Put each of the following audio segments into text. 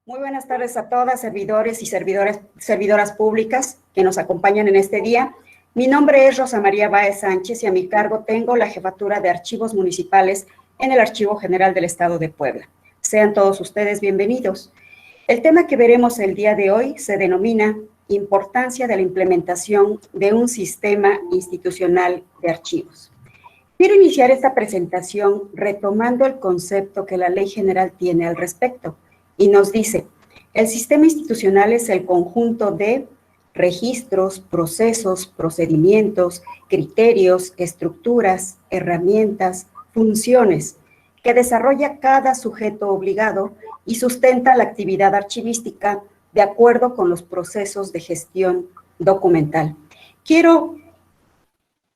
Muy buenas tardes a todas, servidores y servidoras públicas que nos acompañan en este día. Mi nombre es Rosa María Báez Sánchez y a mi cargo tengo la jefatura de archivos municipales en el Archivo General del Estado de Puebla. Sean todos ustedes bienvenidos. El tema que veremos el día de hoy se denomina Importancia de la implementación de un sistema institucional de archivos. Quiero iniciar esta presentación retomando el concepto que la Ley General tiene al respecto y nos dice, el sistema institucional es el conjunto de registros, procesos, procedimientos, criterios, estructuras, herramientas, funciones que desarrolla cada sujeto obligado y sustenta la actividad archivística de acuerdo con los procesos de gestión documental. Quiero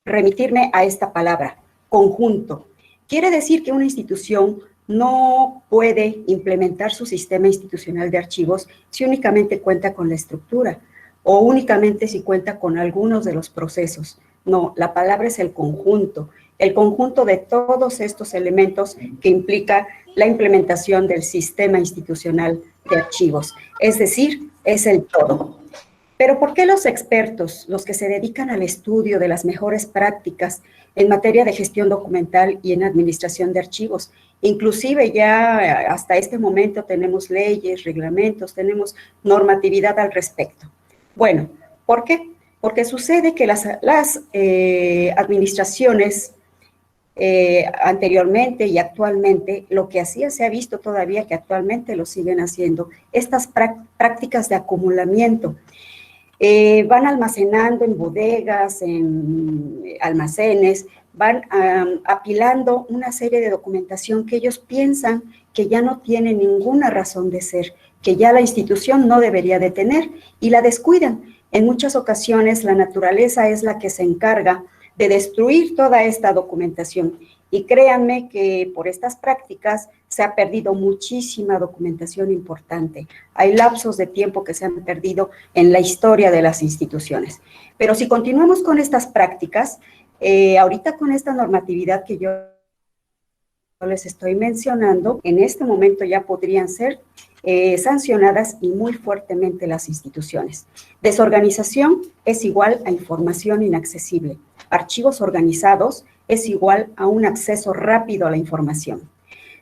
remitirme a esta palabra, conjunto. Quiere decir que una institución no puede implementar su sistema institucional de archivos si únicamente cuenta con la estructura o únicamente si cuenta con algunos de los procesos. No, la palabra es el conjunto de todos estos elementos que implica la implementación del sistema institucional de archivos. Es decir, es el todo. Pero ¿por qué los expertos, los que se dedican al estudio de las mejores prácticas en materia de gestión documental y en administración de archivos? Inclusive ya hasta este momento tenemos leyes, reglamentos, tenemos normatividad al respecto. Bueno, ¿por qué? Porque sucede que las administraciones anteriormente y actualmente, lo que hacía se ha visto todavía que actualmente lo siguen haciendo, estas prácticas de acumulamiento. Van almacenando en bodegas, en almacenes, van apilando una serie de documentación que ellos piensan que ya no tiene ninguna razón de ser, que ya la institución no debería de tener y la descuidan. En muchas ocasiones la naturaleza es la que se encarga de destruir toda esta documentación. Y créanme que por estas prácticas se ha perdido muchísima documentación importante. Hay lapsos de tiempo que se han perdido en la historia de las instituciones. Pero si continuamos con estas prácticas, ahorita con esta normatividad que yo les estoy mencionando, en este momento ya podrían ser sancionadas y muy fuertemente las instituciones. Desorganización es igual a información inaccesible. Archivos organizados es igual a un acceso rápido a la información.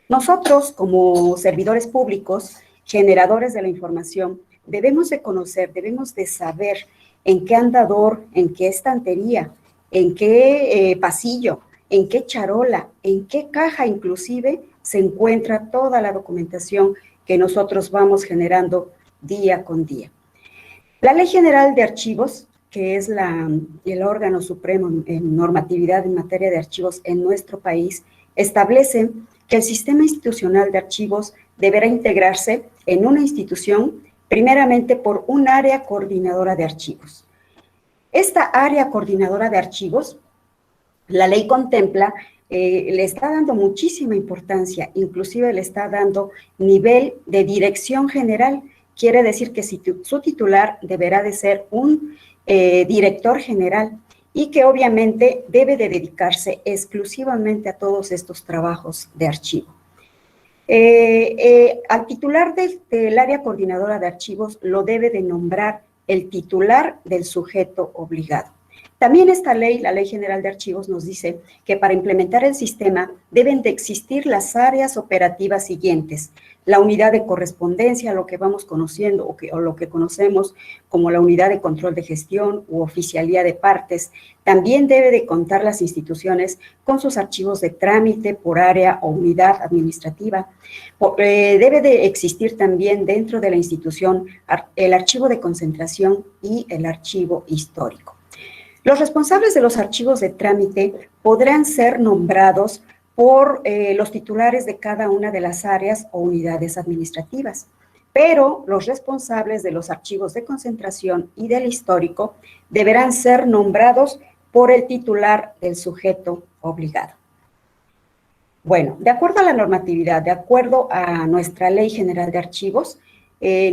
Nosotros, como servidores públicos, generadores de la información, debemos de conocer, debemos de saber en qué andador, en qué estantería, en qué pasillo, en qué charola, en qué caja inclusive se encuentra toda la documentación que nosotros vamos generando día con día. La Ley General de Archivos, que es el órgano supremo en normatividad en materia de archivos en nuestro país, establece que el sistema institucional de archivos deberá integrarse en una institución, primeramente por un área coordinadora de archivos. Esta área coordinadora de archivos, la ley contempla, le está dando muchísima importancia, inclusive le está dando nivel de dirección general. Quiere decir que su titular deberá de ser un director general y que obviamente debe de dedicarse exclusivamente a todos estos trabajos de archivo. Al titular del área coordinadora de archivos lo debe de nombrar el titular del sujeto obligado. También esta ley, la Ley General de Archivos, nos dice que para implementar el sistema deben de existir las áreas operativas siguientes: la unidad de correspondencia, lo que vamos conociendo o lo que conocemos como la unidad de control de gestión u oficialía de partes. También debe de contar las instituciones con sus archivos de trámite por área o unidad administrativa. Debe de existir también dentro de la institución el archivo de concentración y el archivo histórico. Los responsables de los archivos de trámite podrán ser nombrados por los titulares de cada una de las áreas o unidades administrativas, pero los responsables de los archivos de concentración y del histórico deberán ser nombrados por el titular del sujeto obligado. Bueno, de acuerdo a la normatividad, de acuerdo a nuestra Ley General de Archivos,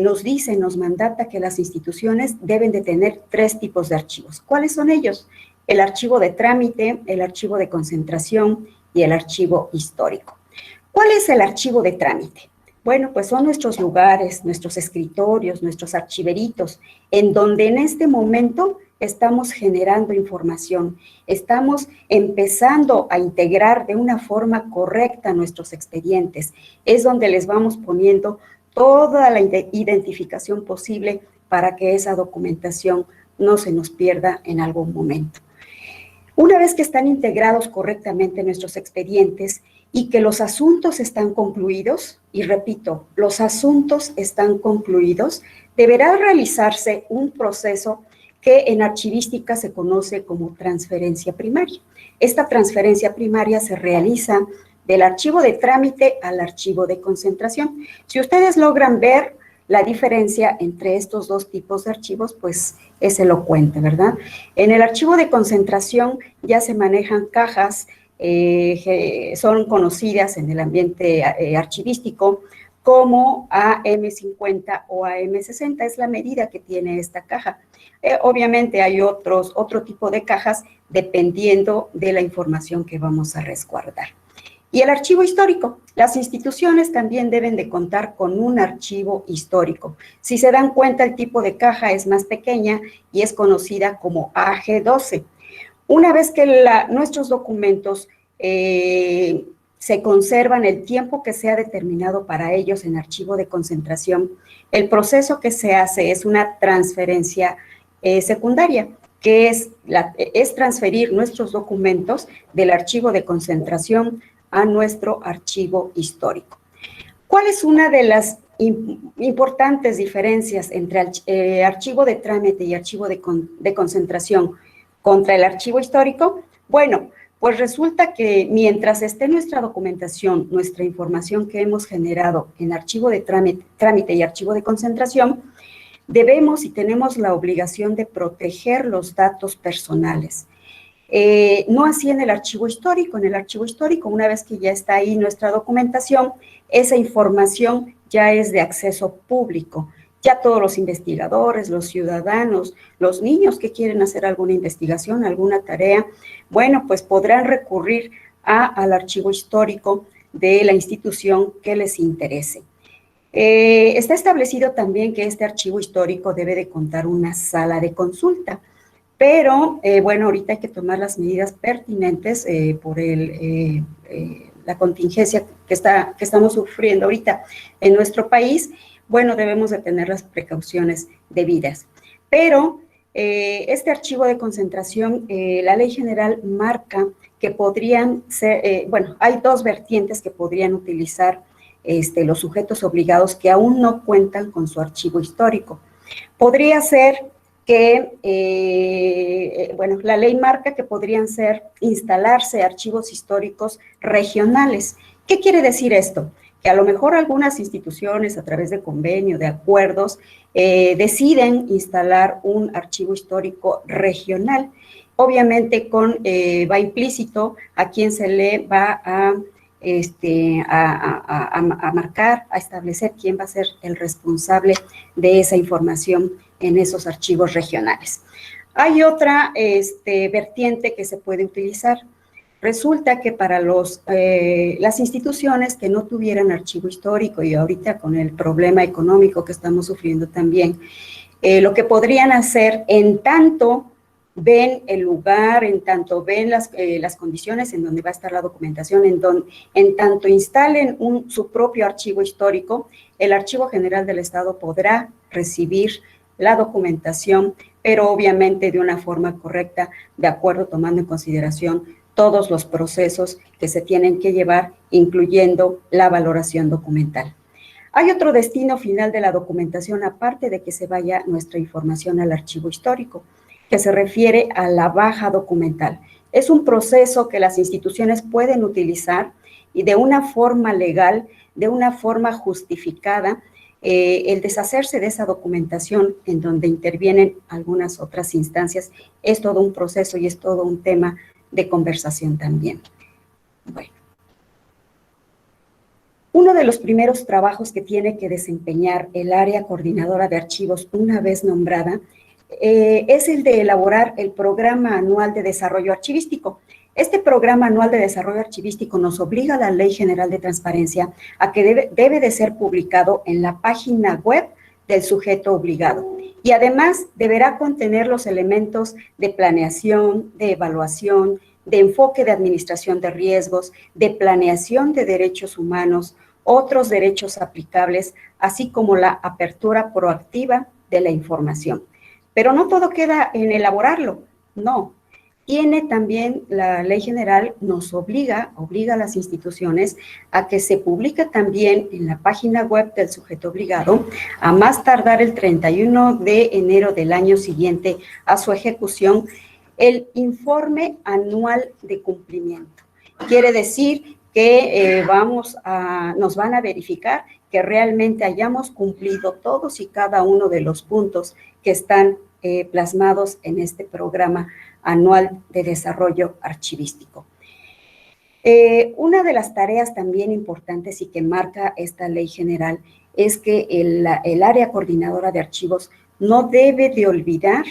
nos mandata que las instituciones deben de tener 3 tipos de archivos. ¿Cuáles son ellos? El archivo de trámite, el archivo de concentración y el archivo histórico. ¿Cuál es el archivo de trámite? Bueno, pues son nuestros lugares, nuestros escritorios, nuestros archiveritos, en donde en este momento estamos generando información, estamos empezando a integrar de una forma correcta nuestros expedientes. Es donde les vamos poniendo toda la identificación posible para que esa documentación no se nos pierda en algún momento. Una vez que están integrados correctamente nuestros expedientes y que los asuntos están concluidos, y repito, los asuntos están concluidos, deberá realizarse un proceso que en archivística se conoce como transferencia primaria. Esta transferencia primaria se realiza del archivo de trámite al archivo de concentración. Si ustedes logran ver la diferencia entre estos dos tipos de archivos, pues es elocuente, ¿verdad? En el archivo de concentración ya se manejan cajas que son conocidas en el ambiente archivístico como AM50 o AM60, es la medida que tiene esta caja. Obviamente hay otro tipo de cajas dependiendo de la información que vamos a resguardar. Y el archivo histórico. Las instituciones también deben de contar con un archivo histórico. Si se dan cuenta, el tipo de caja es más pequeña y es conocida como AG12. Una vez que nuestros documentos se conservan el tiempo que sea determinado para ellos en archivo de concentración, el proceso que se hace es una transferencia secundaria, que es transferir nuestros documentos del archivo de concentración a nuestro archivo histórico. ¿Cuál es una de las importantes diferencias entre archivo de trámite y archivo de concentración contra el archivo histórico? Bueno, pues resulta que mientras esté nuestra documentación, nuestra información que hemos generado en archivo de trámite y archivo de concentración, debemos y tenemos la obligación de proteger los datos personales. No así en el archivo histórico. En el archivo histórico, una vez que ya está ahí nuestra documentación, esa información ya es de acceso público. Ya todos los investigadores, los ciudadanos, los niños que quieren hacer alguna investigación, alguna tarea, bueno, pues podrán recurrir al archivo histórico de la institución que les interese. Está establecido también que este archivo histórico debe de contar una sala de consulta. Pero, bueno, ahorita hay que tomar las medidas pertinentes por la contingencia que estamos sufriendo ahorita en nuestro país. Bueno, debemos de tener las precauciones debidas. Pero este archivo de concentración, la ley general marca que podrían ser, bueno, hay dos vertientes que podrían utilizar los sujetos obligados que aún no cuentan con su archivo histórico. Podría ser que, bueno, la ley marca que podrían instalarse archivos históricos regionales. ¿Qué quiere decir esto? Que a lo mejor algunas instituciones, a través de convenio, de acuerdos, deciden instalar un archivo histórico regional. Obviamente va implícito a quien se le va a marcar, a establecer quién va a ser el responsable de esa información en esos archivos regionales. Hay otra vertiente que se puede utilizar. Resulta que para las instituciones que no tuvieran archivo histórico, y ahorita con el problema económico que estamos sufriendo también, lo que podrían hacer en tanto ven el lugar, en tanto ven las condiciones en donde va a estar la documentación, en tanto instalen su propio archivo histórico, el Archivo General del Estado podrá recibir la documentación, pero obviamente de una forma correcta, de acuerdo, tomando en consideración todos los procesos que se tienen que llevar, incluyendo la valoración documental. Hay otro destino final de la documentación, aparte de que se vaya nuestra información al archivo histórico, que se refiere a la baja documental. Es un proceso que las instituciones pueden utilizar y de una forma legal, de una forma justificada, el deshacerse de esa documentación en donde intervienen algunas otras instancias es todo un proceso y es todo un tema de conversación también. Bueno. Uno de los primeros trabajos que tiene que desempeñar el área coordinadora de archivos una vez nombrada es el de elaborar el Programa Anual de Desarrollo Archivístico. Este programa anual de desarrollo archivístico nos obliga a la Ley General de Transparencia a que debe de ser publicado en la página web del sujeto obligado. Y además deberá contener los elementos de planeación, de evaluación, de enfoque de administración de riesgos, de planeación de derechos humanos, otros derechos aplicables, así como la apertura proactiva de la información. Pero no todo queda en elaborarlo, no. Tiene también, la Ley General nos obliga a las instituciones a que se publique también en la página web del sujeto obligado, a más tardar el 31 de enero del año siguiente a su ejecución, el informe anual de cumplimiento. Quiere decir que nos van a verificar que realmente hayamos cumplido todos y cada uno de los puntos que están plasmados en este programa anual de desarrollo archivístico. Una de las tareas también importantes y que marca esta ley general es que el área coordinadora de archivos no debe de olvidar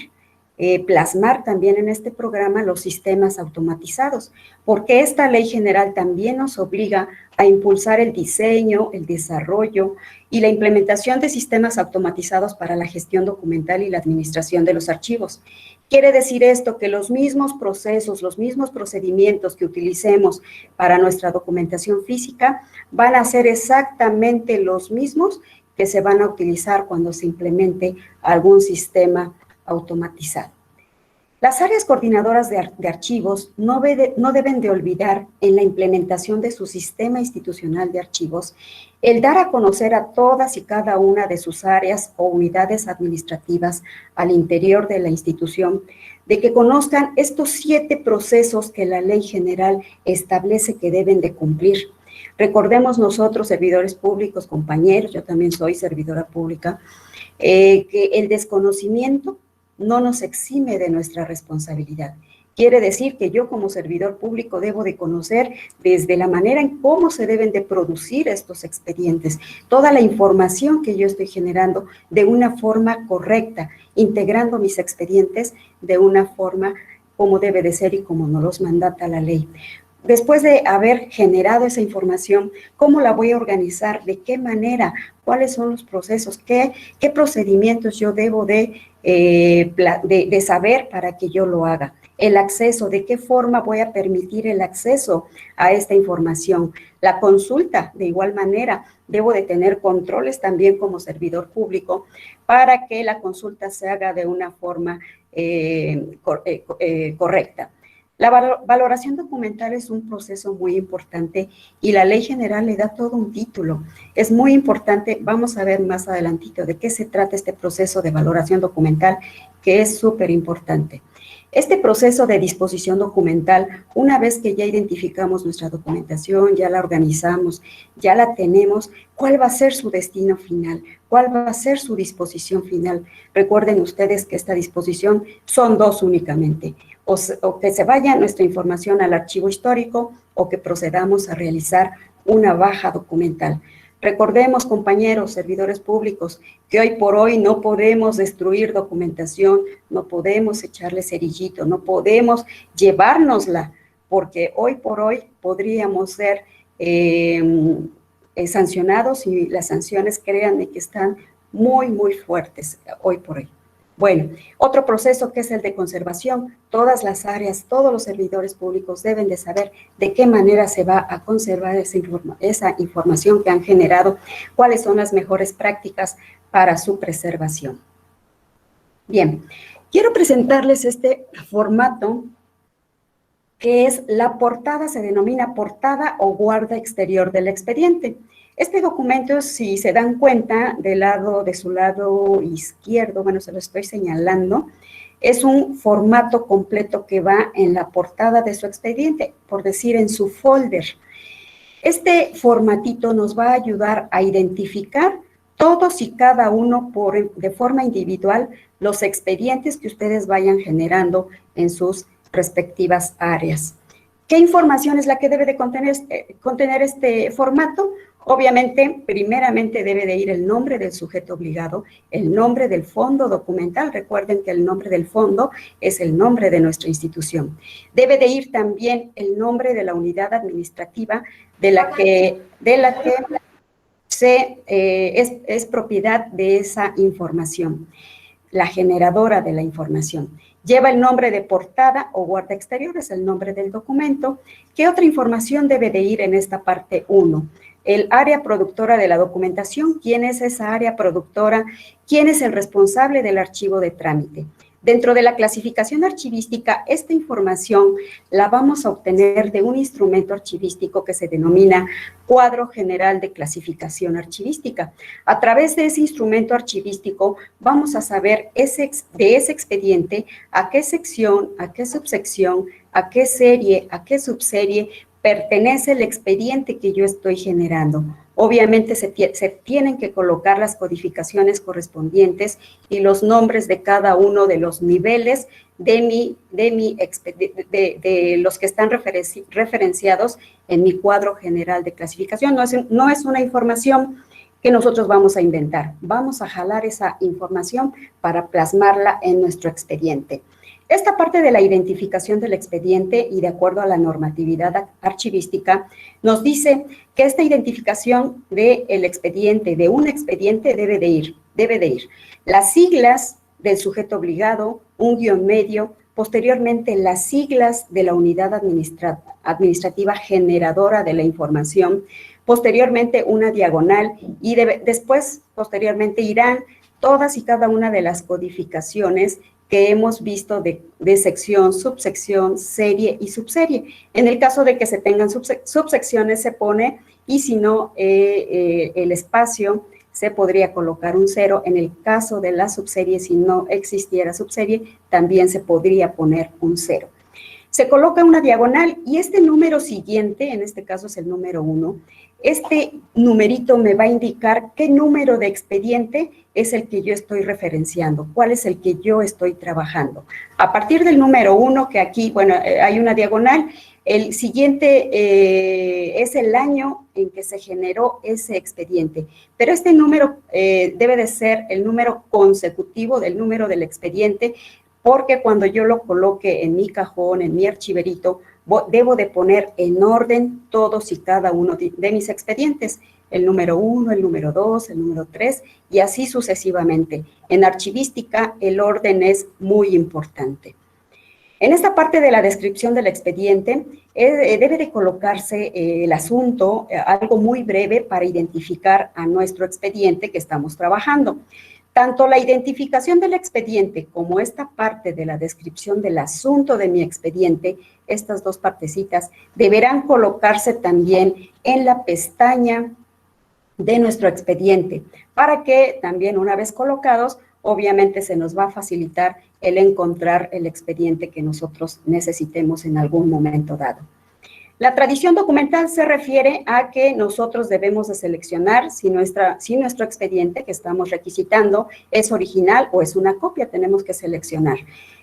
plasmar también en este programa los sistemas automatizados, porque esta ley general también nos obliga a impulsar el diseño, el desarrollo y la implementación de sistemas automatizados para la gestión documental y la administración de los archivos. Quiere decir esto que los mismos procesos, los mismos procedimientos que utilicemos para nuestra documentación física van a ser exactamente los mismos que se van a utilizar cuando se implemente algún sistema automatizado. Las áreas coordinadoras de archivos no deben de olvidar en la implementación de su sistema institucional de archivos el dar a conocer a todas y cada una de sus áreas o unidades administrativas al interior de la institución de que conozcan estos 7 procesos que la Ley General establece que deben de cumplir. Recordemos nosotros, servidores públicos, compañeros, yo también soy servidora pública, que el desconocimiento no nos exime de nuestra responsabilidad. Quiere decir que yo como servidor público debo de conocer desde la manera en cómo se deben de producir estos expedientes, toda la información que yo estoy generando de una forma correcta, integrando mis expedientes de una forma como debe de ser y como nos los mandata la ley. Después de haber generado esa información, ¿cómo la voy a organizar? ¿De qué manera? ¿Cuáles son los procesos? ¿Qué procedimientos yo debo de saber para que yo lo haga? El acceso, ¿de qué forma voy a permitir el acceso a esta información? La consulta, de igual manera, debo de tener controles también como servidor público para que la consulta se haga de una forma correcta. La valoración documental es un proceso muy importante y la Ley General le da todo un título. Es muy importante, vamos a ver más adelantito de qué se trata este proceso de valoración documental, que es súper importante. Este proceso de disposición documental, una vez que ya identificamos nuestra documentación, ya la organizamos, ya la tenemos, ¿cuál va a ser su destino final? ¿Cuál va a ser su disposición final? Recuerden ustedes que esta disposición son 2 únicamente, o que se vaya nuestra información al archivo histórico o que procedamos a realizar una baja documental. Recordemos, compañeros, servidores públicos, que hoy por hoy no podemos destruir documentación, no podemos echarle cerillito, no podemos llevárnosla, porque hoy por hoy podríamos ser sancionados y las sanciones, créanme que están muy, muy fuertes hoy por hoy. Bueno, otro proceso que es el de conservación. Todas las áreas, todos los servidores públicos deben de saber de qué manera se va a conservar esa información que han generado, cuáles son las mejores prácticas para su preservación. Bien, quiero presentarles este formato que es la portada, se denomina portada o guarda exterior del expediente. Este documento, si se dan cuenta, de su lado izquierdo, bueno, se lo estoy señalando, es un formato completo que va en la portada de su expediente, por decir, en su folder. Este formatito nos va a ayudar a identificar todos y cada uno de forma individual los expedientes que ustedes vayan generando en sus respectivas áreas. ¿Qué información es la que debe de contener este formato? Obviamente, primeramente debe de ir el nombre del sujeto obligado, el nombre del fondo documental. Recuerden que el nombre del fondo es el nombre de nuestra institución. Debe de ir también el nombre de la unidad administrativa de la que es propiedad de esa información, la generadora de la información. Lleva el nombre de portada o guarda exterior, es el nombre del documento. ¿Qué otra información debe de ir en esta parte 1? El área productora de la documentación. ¿Quién es esa área productora? ¿Quién es el responsable del archivo de trámite? Dentro de la clasificación archivística, esta información la vamos a obtener de un instrumento archivístico que se denomina Cuadro General de Clasificación Archivística. A través de ese instrumento archivístico vamos a saber de ese expediente a qué sección, a qué subsección, a qué serie, a qué subserie pertenece el expediente que yo estoy generando. Obviamente se tienen que colocar las codificaciones correspondientes y los nombres de cada uno de los niveles de los que están referenciados en mi cuadro general de clasificación. No es una información que nosotros vamos a inventar. Vamos a jalar esa información para plasmarla en nuestro expediente. Esta parte de la identificación del expediente y de acuerdo a la normatividad archivística nos dice que esta identificación del expediente, de un expediente, debe de ir. Las siglas del sujeto obligado, un guión medio, posteriormente las siglas de la unidad administrativa generadora de la información, posteriormente una diagonal y después, posteriormente, irán todas y cada una de las codificaciones que hemos visto de sección, subsección, serie y subserie. En el caso de que se tengan subsecciones se pone, y si no, el espacio se podría colocar un 0. En el caso de la subserie, si no existiera subserie, también se podría poner un 0. Se coloca una diagonal y este número siguiente, en este caso es el número 1, este numerito me va a indicar qué número de expediente es el que yo estoy referenciando, cuál es el que yo estoy trabajando. A partir del número 1, que aquí, bueno, hay una diagonal, el siguiente es el año en que se generó ese expediente. Pero este número debe de ser el número consecutivo del número del expediente, porque cuando yo lo coloque en mi cajón, en mi archiverito, debo de poner en orden todos y cada uno de mis expedientes, el número 1, el número 2, el número 3, y así sucesivamente. En archivística, el orden es muy importante. En esta parte de la descripción del expediente, debe de colocarse el asunto, algo muy breve para identificar a nuestro expediente que estamos trabajando. Tanto la identificación del expediente como esta parte de la descripción del asunto de mi expediente, estas dos partecitas, deberán colocarse también en la pestaña de nuestro expediente, para que también una vez colocados, obviamente se nos va a facilitar el encontrar el expediente que nosotros necesitemos en algún momento dado. La tradición documental se refiere a que nosotros debemos de seleccionar si nuestro expediente que estamos requisitando es original o es una copia, tenemos que seleccionar.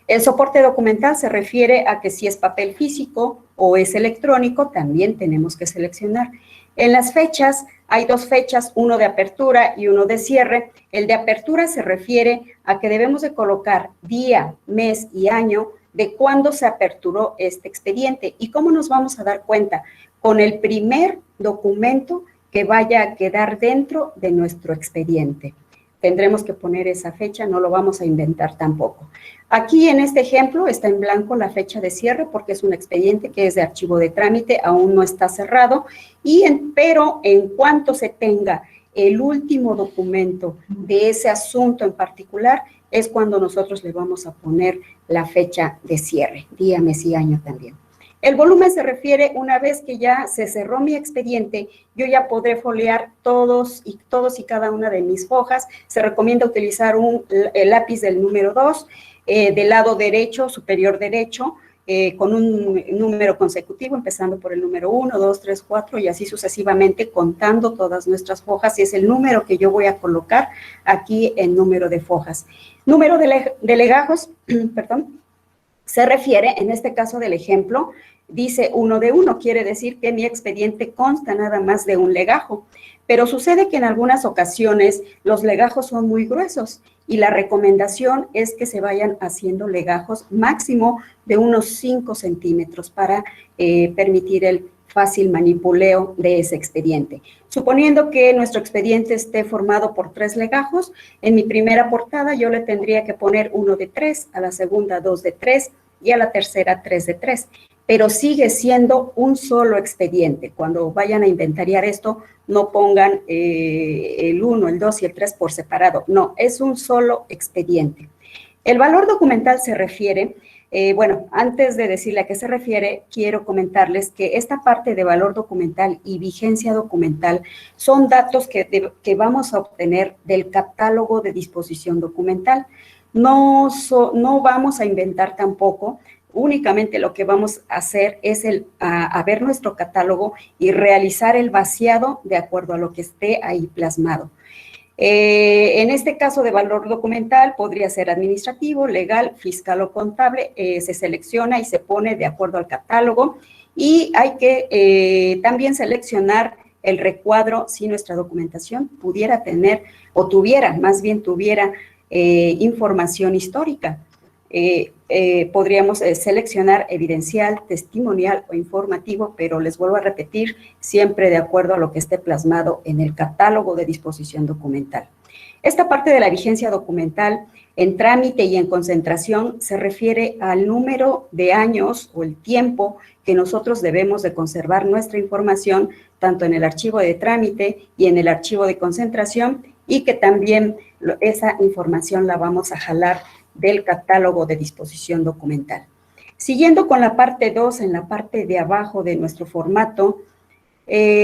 El soporte documental se refiere a que si es papel físico o es electrónico, también tenemos que seleccionar. En las fechas, hay dos fechas, uno de apertura y uno de cierre. El de apertura se refiere a que debemos de colocar día, mes y año de cuándo se aperturó este expediente. ¿Y cómo nos vamos a dar cuenta? Con el primer documento que vaya a quedar dentro de nuestro expediente. Tendremos que poner esa fecha, no lo vamos a inventar tampoco. Aquí en este ejemplo está en blanco la fecha de cierre porque es un expediente que es de archivo de trámite, aún no está cerrado, pero en cuanto se tenga el último documento de ese asunto en particular, es cuando nosotros le vamos a poner la fecha de cierre, día, mes y año también. El volumen se refiere una vez que ya se cerró mi expediente, yo ya podré foliar todos y cada una de mis hojas. Se recomienda utilizar el lápiz del número 2, del lado derecho, superior derecho, con un número consecutivo, empezando por el número 1, 2, 3, 4 y así sucesivamente, contando todas nuestras hojas, y es el número que yo voy a colocar aquí en número de hojas. Número de legajos, perdón, se refiere, en este caso del ejemplo, dice uno de uno, quiere decir que mi expediente consta nada más de un legajo, pero sucede que en algunas ocasiones los legajos son muy gruesos y la recomendación es que se vayan haciendo legajos máximo de unos 5 centímetros para permitir el fácil manipuleo de ese expediente. Suponiendo que nuestro expediente esté formado por 3 legajos, en mi primera portada yo le tendría que poner 1 de 3, a la segunda 2 de 3 y a la tercera 3 de 3. Pero sigue siendo un solo expediente. Cuando vayan a inventariar esto, no pongan el 1, el 2 y el 3 por separado. No, es un solo expediente. El valor documental se refiere, bueno, antes de decirle a qué se refiere, quiero comentarles que esta parte de valor documental y vigencia documental son datos que vamos a obtener del catálogo de disposición documental. No vamos a inventar tampoco. Únicamente lo que vamos a hacer es a ver nuestro catálogo y realizar el vaciado de acuerdo a lo que esté ahí plasmado. En este caso de valor documental podría ser administrativo, legal, fiscal o contable, se selecciona y se pone de acuerdo al catálogo y hay que también seleccionar el recuadro si nuestra documentación pudiera tener o tuviera, más bien tuviera información histórica. Podríamos seleccionar evidencial, testimonial o informativo, pero les vuelvo a repetir, siempre de acuerdo a lo que esté plasmado en el catálogo de disposición documental. Esta parte de la vigencia documental en trámite y en concentración se refiere al número de años o el tiempo que nosotros debemos de conservar nuestra información, tanto en el archivo de trámite y en el archivo de concentración, y que también esa información la vamos a jalar del catálogo de disposición documental. Siguiendo con la parte 2, en la parte de abajo de nuestro formato,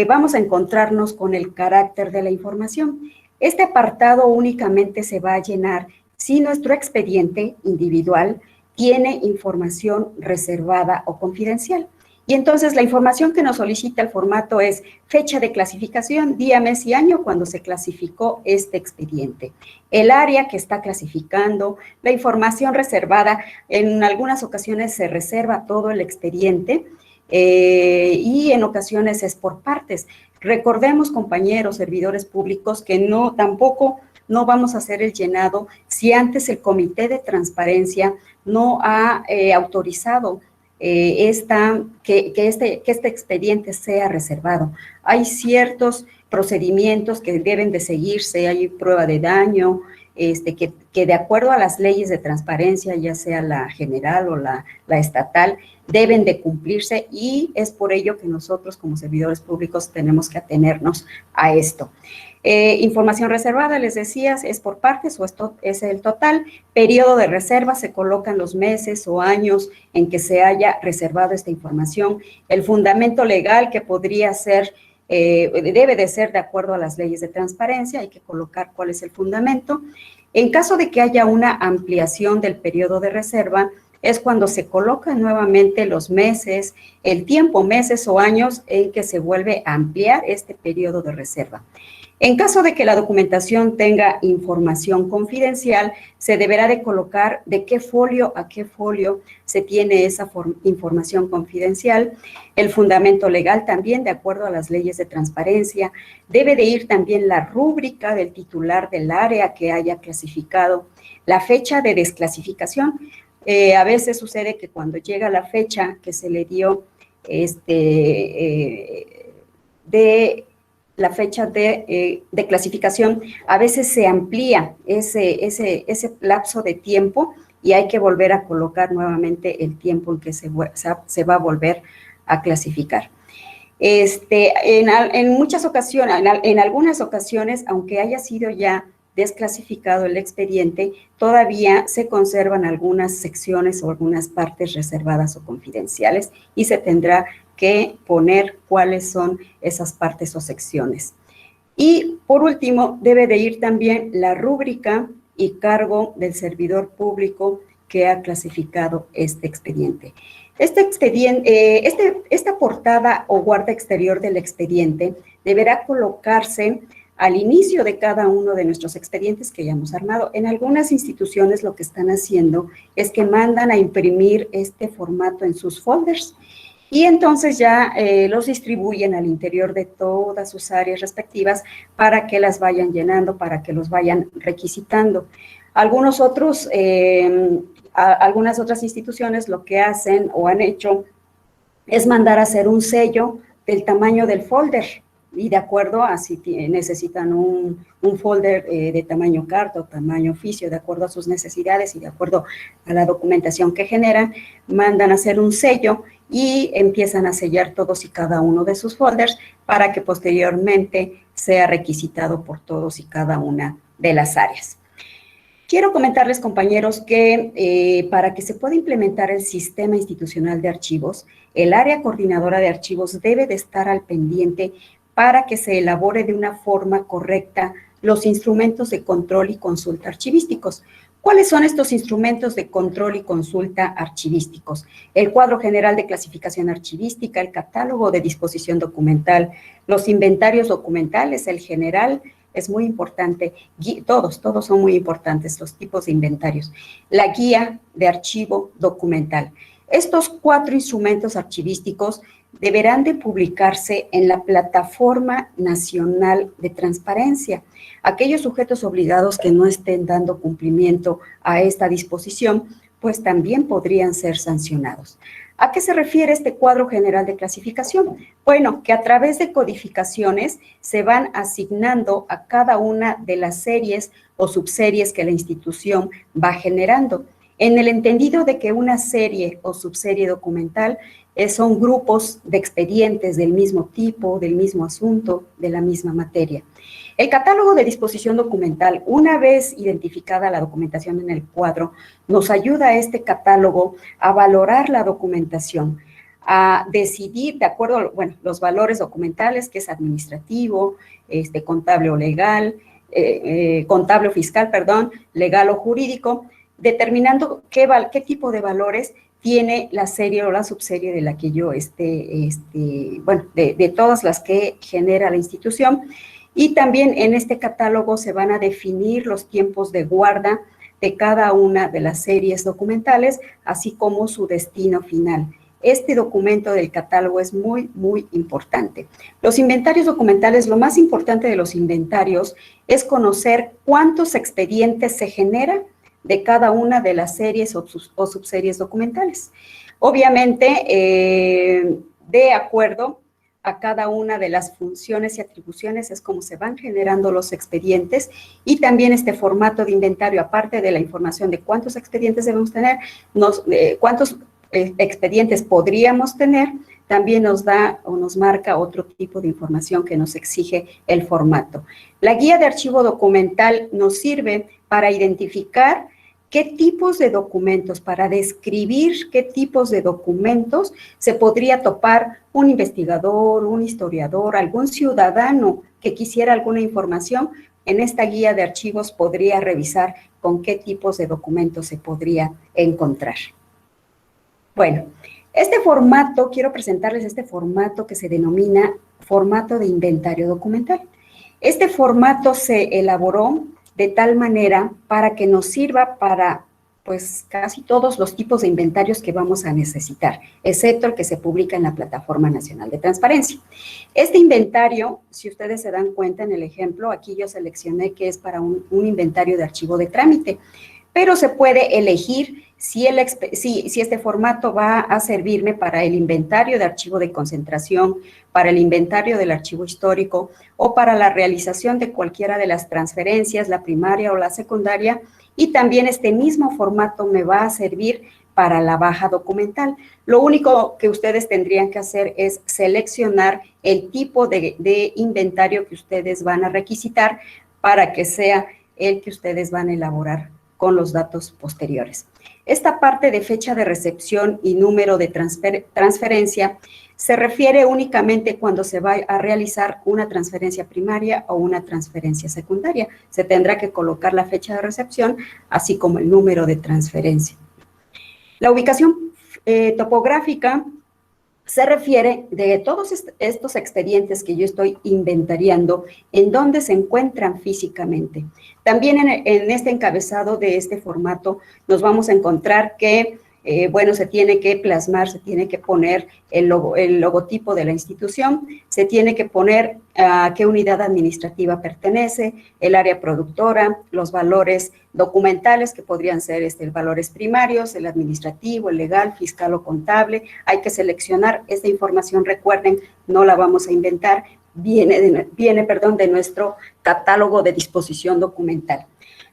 vamos a encontrarnos con el carácter de la información. Este apartado únicamente se va a llenar si nuestro expediente individual tiene información reservada o confidencial. Y entonces la información que nos solicita el formato es fecha de clasificación, día, mes y año cuando se clasificó este expediente. El área que está clasificando, la información reservada, en algunas ocasiones se reserva todo el expediente y en ocasiones es por partes. Recordemos, compañeros, servidores públicos, que tampoco vamos a hacer el llenado si antes el Comité de Transparencia no ha autorizado que este expediente sea reservado. Hay ciertos procedimientos que deben de seguirse, hay prueba de daño, que de acuerdo a las leyes de transparencia, ya sea la general o la estatal, deben de cumplirse y es por ello que nosotros como servidores públicos tenemos que atenernos a esto. Información reservada, les decía, es por partes o esto es el total. Periodo de reserva, se colocan los meses o años en que se haya reservado esta información. El fundamento legal que podría ser, debe de ser de acuerdo a las leyes de transparencia, hay que colocar cuál es el fundamento. En caso de que haya una ampliación del periodo de reserva, es cuando se colocan nuevamente los meses, el tiempo, meses o años en que se vuelve a ampliar este periodo de reserva. En caso de que la documentación tenga información confidencial, se deberá de colocar de qué folio a qué folio se tiene esa información confidencial. El fundamento legal también, de acuerdo a las leyes de transparencia, debe de ir también la rúbrica del titular del área que haya clasificado, la fecha de desclasificación. A veces sucede que cuando llega la fecha que se le dio la fecha de clasificación, a veces se amplía ese lapso de tiempo y hay que volver a colocar nuevamente el tiempo en que se va a volver a clasificar. En muchas ocasiones, en algunas ocasiones, aunque haya sido ya desclasificado el expediente, todavía se conservan algunas secciones o algunas partes reservadas o confidenciales y se tendrá que poner cuáles son esas partes o secciones. Y por último, debe de ir también la rúbrica y cargo del servidor público que ha clasificado este expediente. Esta portada o guarda exterior del expediente deberá colocarse al inicio de cada uno de nuestros expedientes que hayamos armado. En algunas instituciones lo que están haciendo es que mandan a imprimir este formato en sus folders y entonces ya los distribuyen al interior de todas sus áreas respectivas para que las vayan llenando, para que los vayan requisitando. Algunas otras instituciones lo que hacen o han hecho es mandar a hacer un sello del tamaño del folder, y de acuerdo a si necesitan un folder de tamaño carta o tamaño oficio, de acuerdo a sus necesidades y de acuerdo a la documentación que generan, mandan a hacer un sello y empiezan a sellar todos y cada uno de sus folders para que posteriormente sea requisitado por todos y cada una de las áreas. Quiero comentarles, compañeros, que para que se pueda implementar el sistema institucional de archivos, el área coordinadora de archivos debe de estar al pendiente para que se elabore de una forma correcta los instrumentos de control y consulta archivísticos. ¿Cuáles son estos instrumentos de control y consulta archivísticos? El cuadro general de clasificación archivística, el catálogo de disposición documental, los inventarios documentales, el general, es muy importante, todos son muy importantes los tipos de inventarios. La guía de archivo documental. Estos 4 instrumentos archivísticos deberán de publicarse en la Plataforma Nacional de Transparencia. Aquellos sujetos obligados que no estén dando cumplimiento a esta disposición, pues también podrían ser sancionados. ¿A qué se refiere este cuadro general de clasificación? Bueno, que a través de codificaciones se van asignando a cada una de las series o subseries que la institución va generando, en el entendido de que una serie o subserie documental son grupos de expedientes del mismo tipo, del mismo asunto, de la misma materia. El catálogo de disposición documental, una vez identificada la documentación en el cuadro, nos ayuda a este catálogo a valorar la documentación, a decidir de acuerdo a los valores documentales, que es administrativo, contable o legal, contable o fiscal, perdón, legal o jurídico, determinando qué tipo de valores tiene la serie o la subserie de la que yo de todas las que genera la institución. Y también en este catálogo se van a definir los tiempos de guarda de cada una de las series documentales, así como su destino final. Este documento del catálogo es muy, muy importante. Los inventarios documentales, lo más importante de los inventarios es conocer cuántos expedientes se generan de cada una de las series o subseries documentales. Obviamente, de acuerdo a cada una de las funciones y atribuciones es como se van generando los expedientes, y también este formato de inventario, aparte de la información de cuántos expedientes debemos tener, cuántos expedientes podríamos tener, también nos da o nos marca otro tipo de información que nos exige el formato. La guía de archivo documental nos sirve para identificar qué tipos de documentos, para describir qué tipos de documentos se podría topar un investigador, un historiador, algún ciudadano que quisiera alguna información. En esta guía de archivos podría revisar con qué tipos de documentos se podría encontrar. Bueno, este formato, quiero presentarles este formato que se denomina formato de inventario documental. Este formato se elaboró de tal manera para que nos sirva para, pues, casi todos los tipos de inventarios que vamos a necesitar, excepto el que se publica en la Plataforma Nacional de Transparencia. Este inventario, si ustedes se dan cuenta en el ejemplo, aquí yo seleccioné que es para un inventario de archivo de trámite, pero se puede elegir si este formato va a servirme para el inventario de archivo de concentración, para el inventario del archivo histórico o para la realización de cualquiera de las transferencias, la primaria o la secundaria, y también este mismo formato me va a servir para la baja documental. Lo único que ustedes tendrían que hacer es seleccionar el tipo de inventario que ustedes van a requisitar para que sea el que ustedes van a elaborar con los datos posteriores. Esta parte de fecha de recepción y número de transferencia se refiere únicamente cuando se va a realizar una transferencia primaria o una transferencia secundaria. Se tendrá que colocar la fecha de recepción, así como el número de transferencia. La ubicación topográfica se refiere de todos estos expedientes que yo estoy inventariando, en dónde se encuentran físicamente. También en este encabezado de este formato nos vamos a encontrar que bueno, se tiene que plasmar, se tiene que poner el logotipo de la institución, se tiene que poner a qué unidad administrativa pertenece, el área productora, los valores documentales que podrían ser valores primarios, el administrativo, el legal, fiscal o contable. Hay que seleccionar esta información, recuerden, no la vamos a inventar, viene de nuestro catálogo de disposición documental.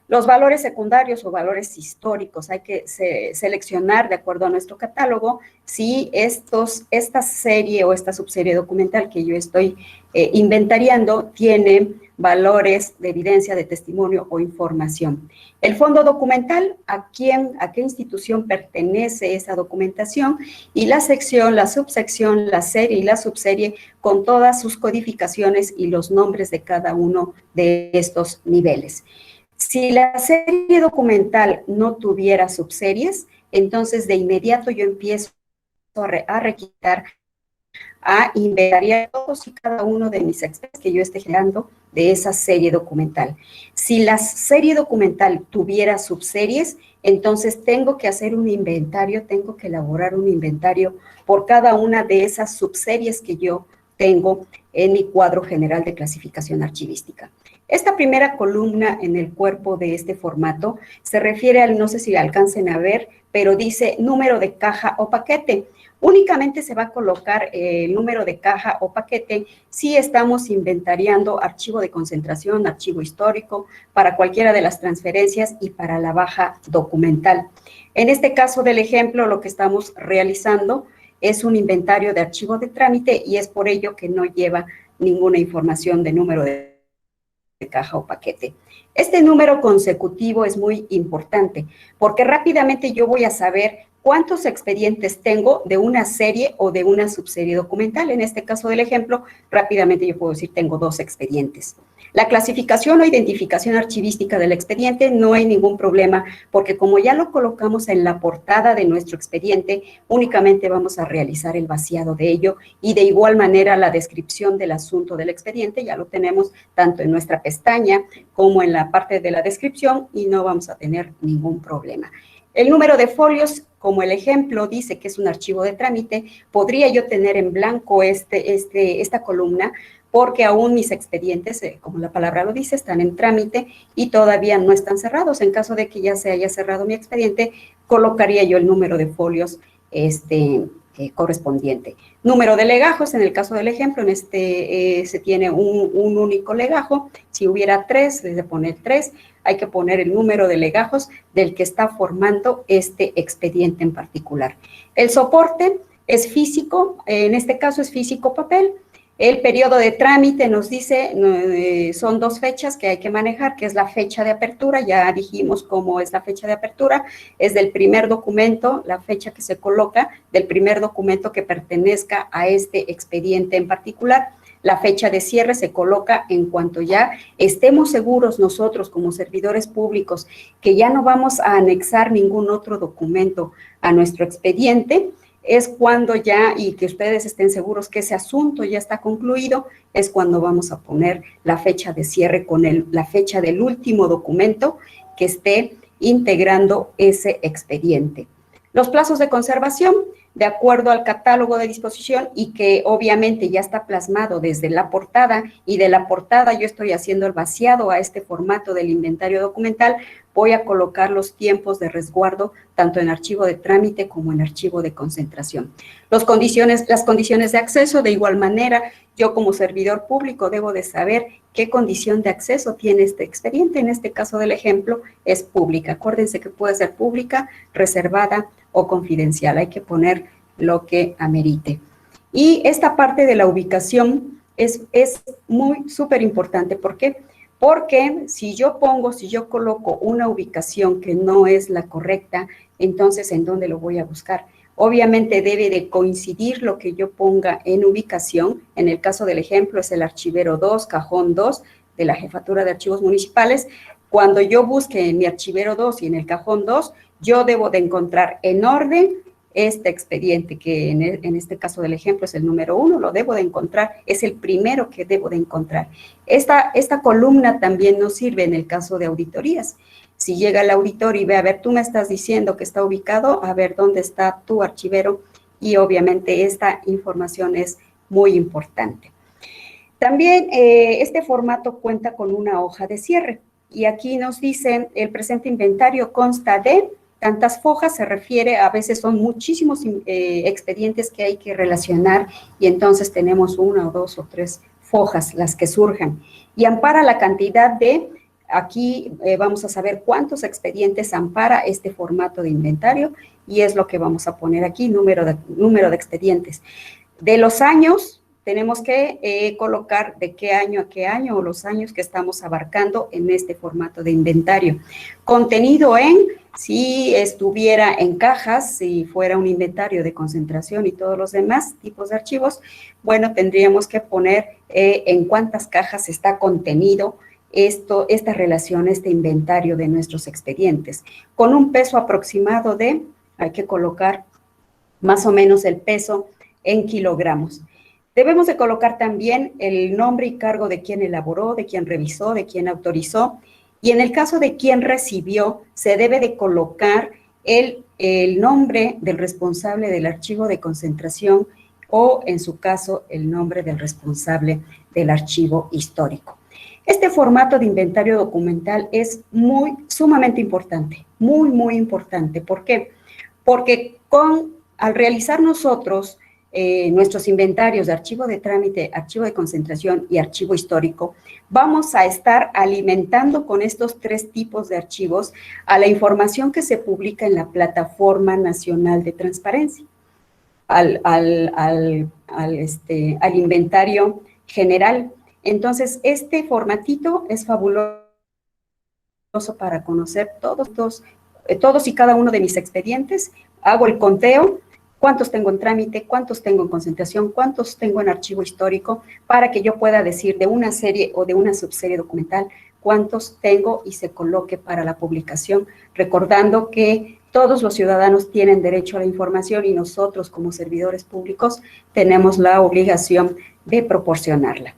Los valores secundarios o valores históricos, hay que seleccionar de acuerdo a nuestro catálogo si esta serie o esta subserie documental que yo estoy inventariando tiene valores de evidencia, de testimonio o información. El fondo documental, a qué institución pertenece esa documentación, y la sección, la subsección, la serie y la subserie con todas sus codificaciones y los nombres de cada uno de estos niveles. Si la serie documental no tuviera subseries, entonces de inmediato yo empiezo a requitar, a inventariar todos y cada uno de mis expedientes que yo esté generando de esa serie documental. Si la serie documental tuviera subseries, entonces tengo que hacer un inventario, tengo que elaborar un inventario por cada una de esas subseries que yo tengo en mi cuadro general de clasificación archivística. Esta primera columna en el cuerpo de este formato se refiere al, no sé si alcancen a ver, pero dice número de caja o paquete. Únicamente se va a colocar el número de caja o paquete si estamos inventariando archivo de concentración, archivo histórico, para cualquiera de las transferencias y para la baja documental. En este caso del ejemplo, lo que estamos realizando es un inventario de archivo de trámite y es por ello que no lleva ninguna información de número de caja o paquete. Este número consecutivo es muy importante porque rápidamente yo voy a saber cuántos expedientes tengo de una serie o de una subserie documental. En este caso del ejemplo, rápidamente yo puedo decir tengo 2 expedientes. La clasificación o identificación archivística del expediente no hay ningún problema porque como ya lo colocamos en la portada de nuestro expediente, únicamente vamos a realizar el vaciado de ello y de igual manera la descripción del asunto del expediente ya lo tenemos tanto en nuestra pestaña como en la parte de la descripción y no vamos a tener ningún problema. El número de folios, como el ejemplo dice que es un archivo de trámite, podría yo tener en blanco esta columna porque aún mis expedientes, como la palabra lo dice, están en trámite y todavía no están cerrados. En caso de que ya se haya cerrado mi expediente, colocaría yo el número de folios correspondiente. Número de legajos, en el caso del ejemplo, se tiene un único legajo. Si hubiera 3, desde poner 3, hay que poner el número de legajos del que está formando este expediente en particular. El soporte es físico, en este caso es físico-papel. El periodo de trámite nos dice, son 2 fechas que hay que manejar, que es la fecha de apertura, ya dijimos cómo es la fecha de apertura, es del primer documento, la fecha que se coloca del primer documento que pertenezca a este expediente en particular. La fecha de cierre se coloca en cuanto ya estemos seguros nosotros como servidores públicos que ya no vamos a anexar ningún otro documento a nuestro expediente. Es cuando ya, y que ustedes estén seguros que ese asunto ya está concluido, es cuando vamos a poner la fecha de cierre con la fecha del último documento que esté integrando ese expediente. Los plazos de conservación, de acuerdo al catálogo de disposición y que obviamente ya está plasmado desde la portada y de la portada yo estoy haciendo el vaciado a este formato del inventario documental, voy a colocar los tiempos de resguardo tanto en archivo de trámite como en archivo de concentración. Las condiciones de acceso, de igual manera, yo como servidor público debo de saber qué condición de acceso tiene este expediente. En este caso del ejemplo es pública. Acuérdense que puede ser pública, reservada o confidencial. Hay que poner lo que amerite. Y esta parte de la ubicación es muy súper importante. ¿Por qué? Porque si yo coloco una ubicación que no es la correcta, entonces ¿en dónde lo voy a buscar? Obviamente debe de coincidir lo que yo ponga en ubicación. En el caso del ejemplo es el archivero 2, cajón 2 de la Jefatura de Archivos Municipales. Cuando yo busque en mi archivero 2 y en el cajón 2, yo debo de encontrar en orden este expediente, que en este caso del ejemplo es el número 1, lo debo de encontrar, es el primero que debo de encontrar. Esta columna también nos sirve en el caso de auditorías. Si llega el auditor y ve, a ver, tú me estás diciendo que está ubicado, a ver dónde está tu archivero, y obviamente esta información es muy importante. También este formato cuenta con una hoja de cierre, y aquí nos dicen, el presente inventario consta de tantas fojas, se refiere, a veces son muchísimos expedientes que hay que relacionar, y entonces tenemos una o dos o tres fojas las que surjan, y ampara la cantidad de, aquí vamos a saber cuántos expedientes ampara este formato de inventario, y es lo que vamos a poner aquí, número de expedientes. De los años, tenemos que colocar de qué año a qué año, o los años que estamos abarcando en este formato de inventario. Contenido en, si estuviera en cajas, si fuera un inventario de concentración y todos los demás tipos de archivos, bueno, tendríamos que poner en cuántas cajas está contenido esta relación, este inventario de nuestros expedientes. Con un peso aproximado de, hay que colocar más o menos el peso en kilogramos. Debemos de colocar también el nombre y cargo de quien elaboró, de quien revisó, de quien autorizó, y en el caso de quien recibió, se debe de colocar el nombre del responsable del archivo de concentración, o en su caso, el nombre del responsable del archivo histórico. Este formato de inventario documental es sumamente importante, muy importante. ¿Por qué? Porque al realizar nosotros nuestros inventarios de archivo de trámite, archivo de concentración y archivo histórico, vamos a estar alimentando con estos tres tipos de archivos a la información que se publica en la Plataforma Nacional de Transparencia, al inventario general. Entonces, este formatito es fabuloso para conocer todos y cada uno de mis expedientes. Hago el conteo, cuántos tengo en trámite, cuántos tengo en concentración, cuántos tengo en archivo histórico, para que yo pueda decir de una serie o de una subserie documental cuántos tengo y se coloque para la publicación, recordando que todos los ciudadanos tienen derecho a la información y nosotros como servidores públicos tenemos la obligación de proporcionarla.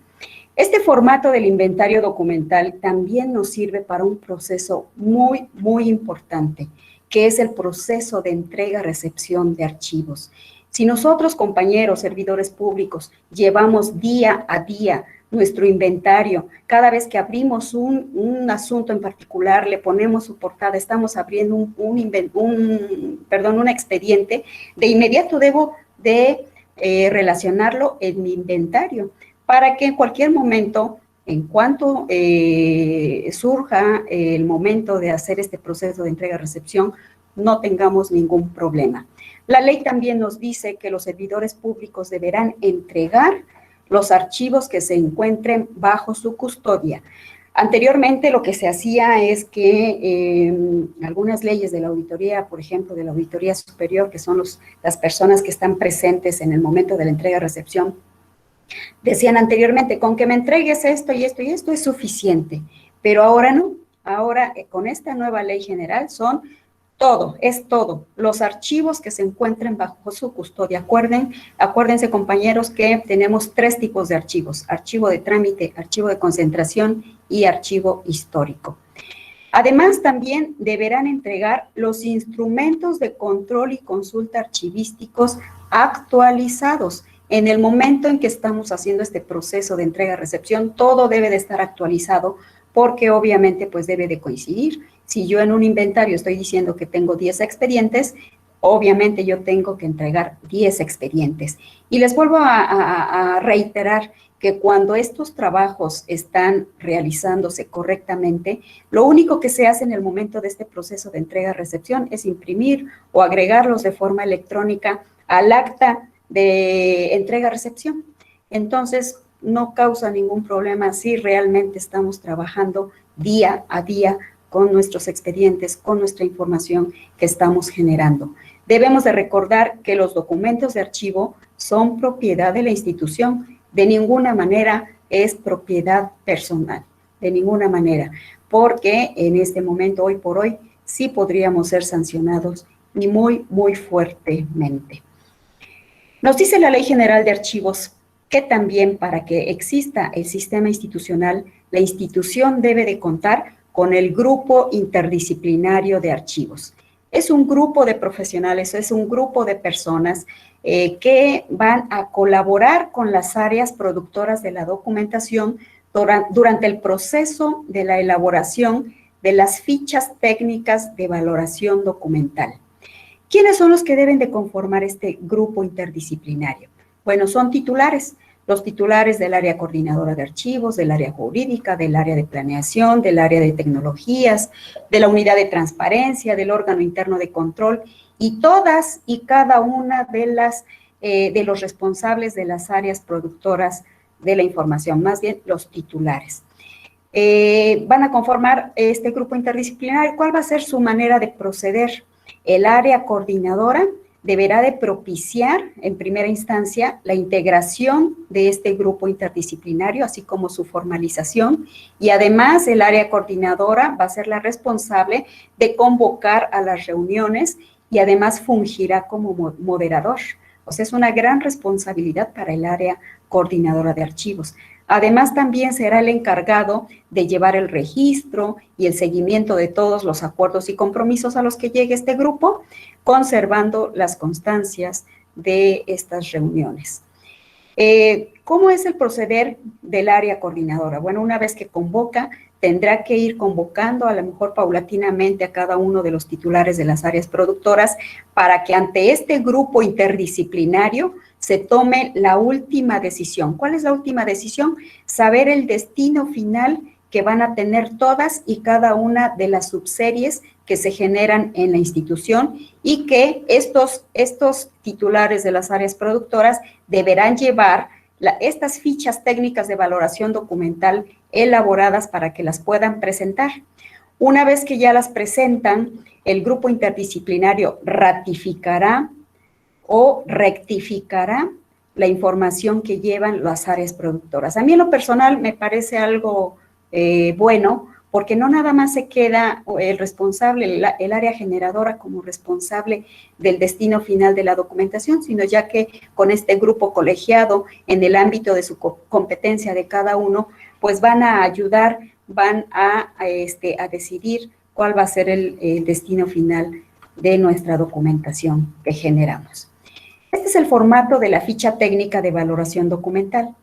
Este formato del inventario documental también nos sirve para un proceso muy importante, que es el proceso de entrega-recepción de archivos. Si nosotros, compañeros, servidores públicos, llevamos día a día nuestro inventario, cada vez que abrimos un asunto en particular, le ponemos su portada, estamos abriendo un expediente, de inmediato debo de relacionarlo en mi inventario, para que en cualquier momento, en cuanto surja el momento de hacer este proceso de entrega-recepción, no tengamos ningún problema. La ley también nos dice que los servidores públicos deberán entregar los archivos que se encuentren bajo su custodia. Anteriormente lo que se hacía es que algunas leyes de la auditoría, por ejemplo, de la Auditoría Superior, que son las personas que están presentes en el momento de la entrega-recepción, decían anteriormente, con que me entregues esto y esto y esto es suficiente, pero ahora no. Ahora, con esta nueva ley general, es todo, los archivos que se encuentren bajo su custodia. Acuérdense, compañeros, que tenemos tres tipos de archivos: archivo de trámite, archivo de concentración y archivo histórico. Además, también deberán entregar los instrumentos de control y consulta archivísticos actualizados. En el momento en que estamos haciendo este proceso de entrega-recepción, todo debe de estar actualizado, porque obviamente pues debe de coincidir. Si yo en un inventario estoy diciendo que tengo 10 expedientes, obviamente yo tengo que entregar 10 expedientes. Y les vuelvo a reiterar que cuando estos trabajos están realizándose correctamente, lo único que se hace en el momento de este proceso de entrega-recepción es imprimir o agregarlos de forma electrónica al acta de entrega-recepción. Entonces, no causa ningún problema si realmente estamos trabajando día a día con nuestros expedientes, con nuestra información que estamos generando. Debemos de recordar que los documentos de archivo son propiedad de la institución, de ninguna manera es propiedad personal, de ninguna manera, porque en este momento, hoy por hoy, sí podríamos ser sancionados y muy fuertemente. Nos dice la Ley General de Archivos que también, para que exista el sistema institucional, la institución debe de contar con el grupo interdisciplinario de archivos. Es un grupo de profesionales, es un grupo de personas que van a colaborar con las áreas productoras de la documentación durante el proceso de la elaboración de las fichas técnicas de valoración documental. ¿Quiénes son los que deben de conformar este grupo interdisciplinario? Bueno, son titulares, los titulares del área coordinadora de archivos, del área jurídica, del área de planeación, del área de tecnologías, de la unidad de transparencia, del órgano interno de control, y todas y cada una de los responsables de las áreas productoras de la información, más bien los titulares. Van a conformar este grupo interdisciplinario. ¿Cuál va a ser su manera de proceder? El área coordinadora deberá de propiciar, en primera instancia, la integración de este grupo interdisciplinario, así como su formalización, y además el área coordinadora va a ser la responsable de convocar a las reuniones y además fungirá como moderador. O sea, es una gran responsabilidad para el área coordinadora de archivos. Además, también será el encargado de llevar el registro y el seguimiento de todos los acuerdos y compromisos a los que llegue este grupo, conservando las constancias de estas reuniones. ¿Cómo es el proceder del área coordinadora? Bueno, una vez que convoca, tendrá que ir convocando a lo mejor paulatinamente a cada uno de los titulares de las áreas productoras para que ante este grupo interdisciplinario se tome la última decisión. ¿Cuál es la última decisión? Saber el destino final que van a tener todas y cada una de las subseries que se generan en la institución y que estos titulares de las áreas productoras deberán llevar estas fichas técnicas de valoración documental elaboradas para que las puedan presentar. Una vez que ya las presentan, el grupo interdisciplinario ratificará o rectificará la información que llevan las áreas productoras. A mí en lo personal me parece algo bueno, porque no nada más se queda el responsable, el área generadora como responsable del destino final de la documentación, sino ya que con este grupo colegiado en el ámbito de su competencia de cada uno, pues van a ayudar, van a decidir cuál va a ser el destino final de nuestra documentación que generamos. Este es el formato de la ficha técnica de valoración documental.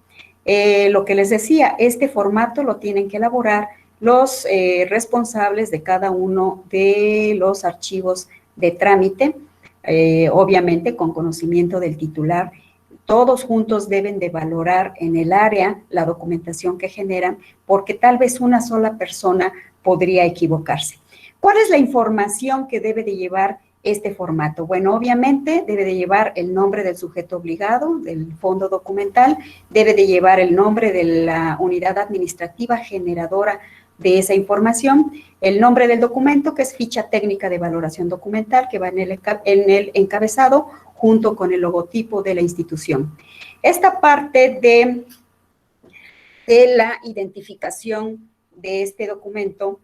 Lo que les decía, este formato lo tienen que elaborar los responsables de cada uno de los archivos de trámite, obviamente con conocimiento del titular. Todos juntos deben de valorar en el área la documentación que generan, porque tal vez una sola persona podría equivocarse. ¿Cuál es la información que debe de llevar este formato? Bueno, obviamente debe de llevar el nombre del sujeto obligado, del fondo documental, debe de llevar el nombre de la unidad administrativa generadora de esa información, el nombre del documento, que es ficha técnica de valoración documental, que va en el encabezado junto con el logotipo de la institución. Esta parte de la identificación de este documento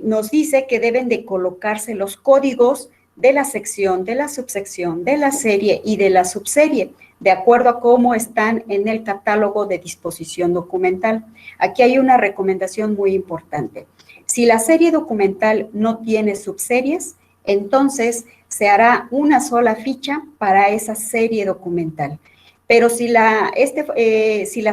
nos dice que deben de colocarse los códigos de la sección, de la subsección, de la serie y de la subserie, de acuerdo a cómo están en el catálogo de disposición documental. Aquí hay una recomendación muy importante. Si la serie documental no tiene subseries, entonces se hará una sola ficha para esa serie documental. Pero si la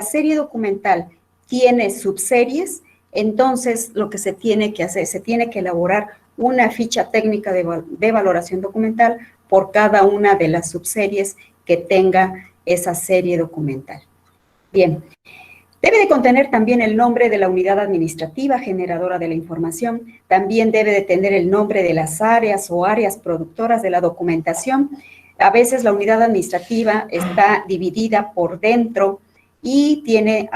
serie documental tiene subseries, entonces lo que se tiene que hacer, se tiene que elaborar una ficha técnica de valoración documental por cada una de las subseries que tenga esa serie documental. Bien, debe de contener también el nombre de la unidad administrativa generadora de la información, también debe de tener el nombre de las áreas o áreas productoras de la documentación. A veces la unidad administrativa está dividida por dentro y tiene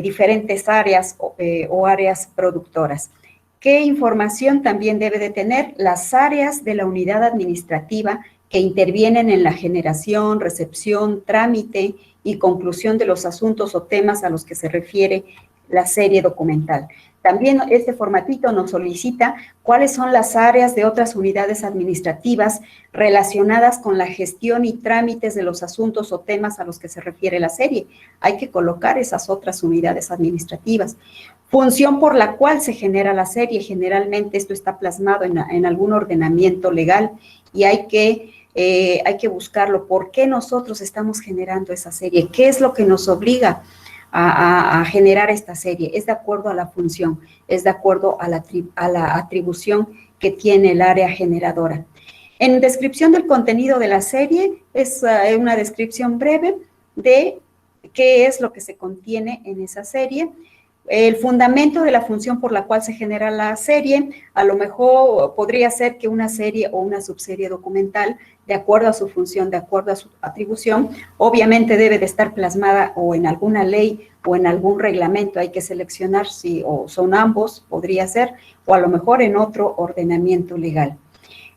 diferentes áreas o áreas productoras. ¿Qué información también debe de tener? Las áreas de la unidad administrativa que intervienen en la generación, recepción, trámite y conclusión de los asuntos o temas a los que se refiere la serie documental. También este formatito nos solicita cuáles son las áreas de otras unidades administrativas relacionadas con la gestión y trámites de los asuntos o temas a los que se refiere la serie. Hay que colocar esas otras unidades administrativas. Función por la cual se genera la serie. Generalmente esto está plasmado en algún ordenamiento legal y hay que buscarlo. ¿Por qué nosotros estamos generando esa serie? ¿Qué es lo que nos obliga a generar esta serie? Es de acuerdo a la función, es de acuerdo a la atribución que tiene el área generadora. En descripción del contenido de la serie, es una descripción breve de qué es lo que se contiene en esa serie. El fundamento de la función por la cual se genera la serie, a lo mejor podría ser que una serie o una subserie documental, de acuerdo a su función, de acuerdo a su atribución, obviamente debe de estar plasmada o en alguna ley o en algún reglamento. Hay que seleccionar si o son ambos, podría ser, o a lo mejor en otro ordenamiento legal.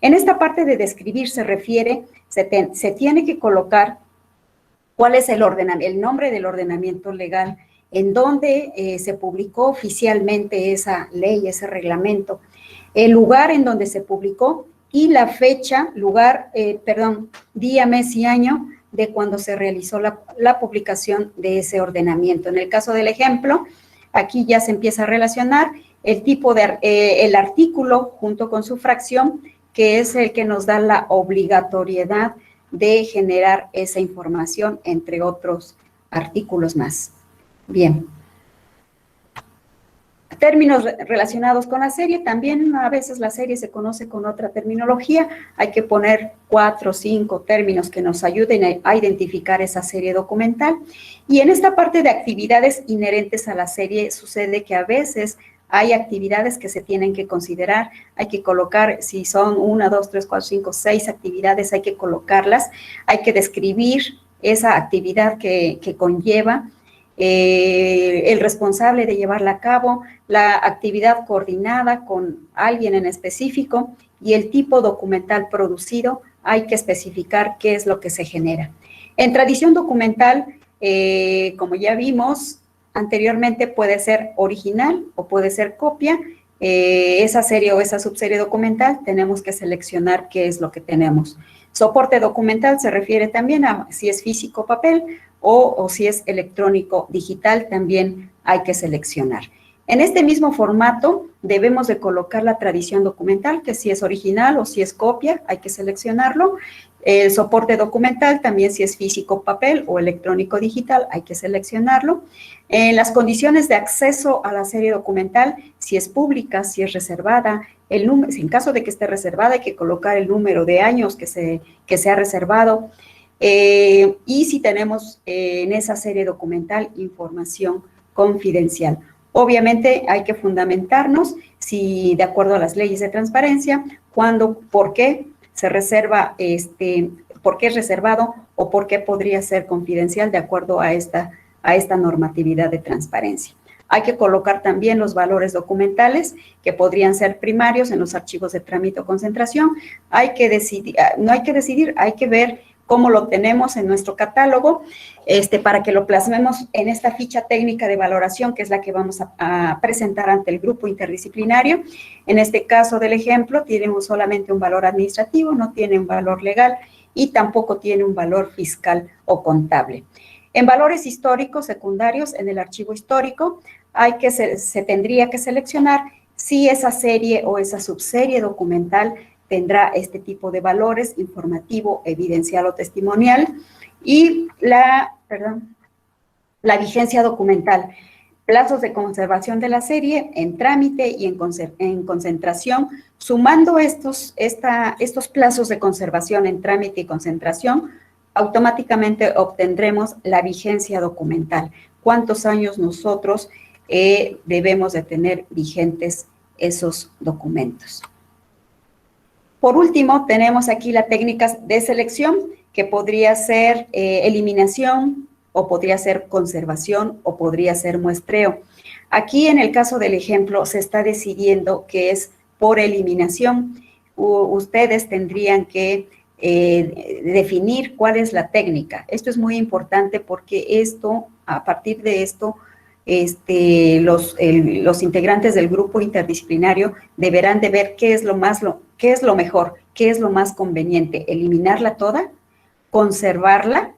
En esta parte de describir se refiere, se tiene que colocar cuál es el nombre del ordenamiento legal, en donde se publicó oficialmente esa ley, ese reglamento, el lugar en donde se publicó y la fecha, día, mes y año de cuando se realizó la publicación de ese ordenamiento. En el caso del ejemplo, aquí ya se empieza a relacionar el tipo de, el artículo junto con su fracción, que es el que nos da la obligatoriedad de generar esa información, entre otros artículos más. Bien. Términos relacionados con la serie, también a veces la serie se conoce con otra terminología. Hay que poner 4 o 5 términos que nos ayuden a identificar esa serie documental. Y en esta parte de actividades inherentes a la serie, sucede que a veces hay actividades que se tienen que considerar, hay que colocar, si son 1, 2, 3, 4, 5, 6 actividades, hay que colocarlas, hay que describir esa actividad que conlleva, el responsable de llevarla a cabo, la actividad coordinada con alguien en específico y el tipo documental producido. Hay que especificar qué es lo que se genera. En tradición documental, como ya vimos anteriormente, puede ser original o puede ser copia. Esa serie o esa subserie documental tenemos que seleccionar qué es lo que tenemos. Soporte documental se refiere también a si es físico papel o si es electrónico digital, también hay que seleccionar. En este mismo formato debemos de colocar la tradición documental, que si es original o si es copia, hay que seleccionarlo. El soporte documental también, si es físico papel o electrónico digital, hay que seleccionarlo. En las condiciones de acceso a la serie documental, si es pública, si es reservada, en caso de que esté reservada, hay que colocar el número de años que se ha reservado. Y si tenemos en esa serie documental información confidencial. Obviamente hay que fundamentarnos si de acuerdo a las leyes de transparencia, cuándo, por qué se reserva, por qué es reservado o por qué podría ser confidencial de acuerdo a esta normatividad de transparencia. Hay que colocar también los valores documentales que podrían ser primarios en los archivos de trámite o concentración. Hay que ver cómo lo tenemos en nuestro catálogo, para que lo plasmemos en esta ficha técnica de valoración, que es la que vamos a presentar ante el grupo interdisciplinario. En este caso del ejemplo, tiene solamente un valor administrativo, no tiene un valor legal y tampoco tiene un valor fiscal o contable. En valores históricos secundarios, en el archivo histórico, se tendría que seleccionar si esa serie o esa subserie documental tendrá este tipo de valores, informativo, evidencial o testimonial, y la vigencia documental, plazos de conservación de la serie en trámite y en concentración. Sumando estos plazos de conservación en trámite y concentración, automáticamente obtendremos la vigencia documental. ¿Cuántos años nosotros debemos de tener vigentes esos documentos? Por último, tenemos aquí las técnicas de selección, que podría ser eliminación, o podría ser conservación, o podría ser muestreo. Aquí, en el caso del ejemplo, se está decidiendo que es por eliminación. Ustedes tendrían que definir cuál es la técnica. Esto es muy importante porque a partir de esto, los integrantes del grupo interdisciplinario deberán de ver qué es lo mejor, qué es lo más conveniente, eliminarla toda, conservarla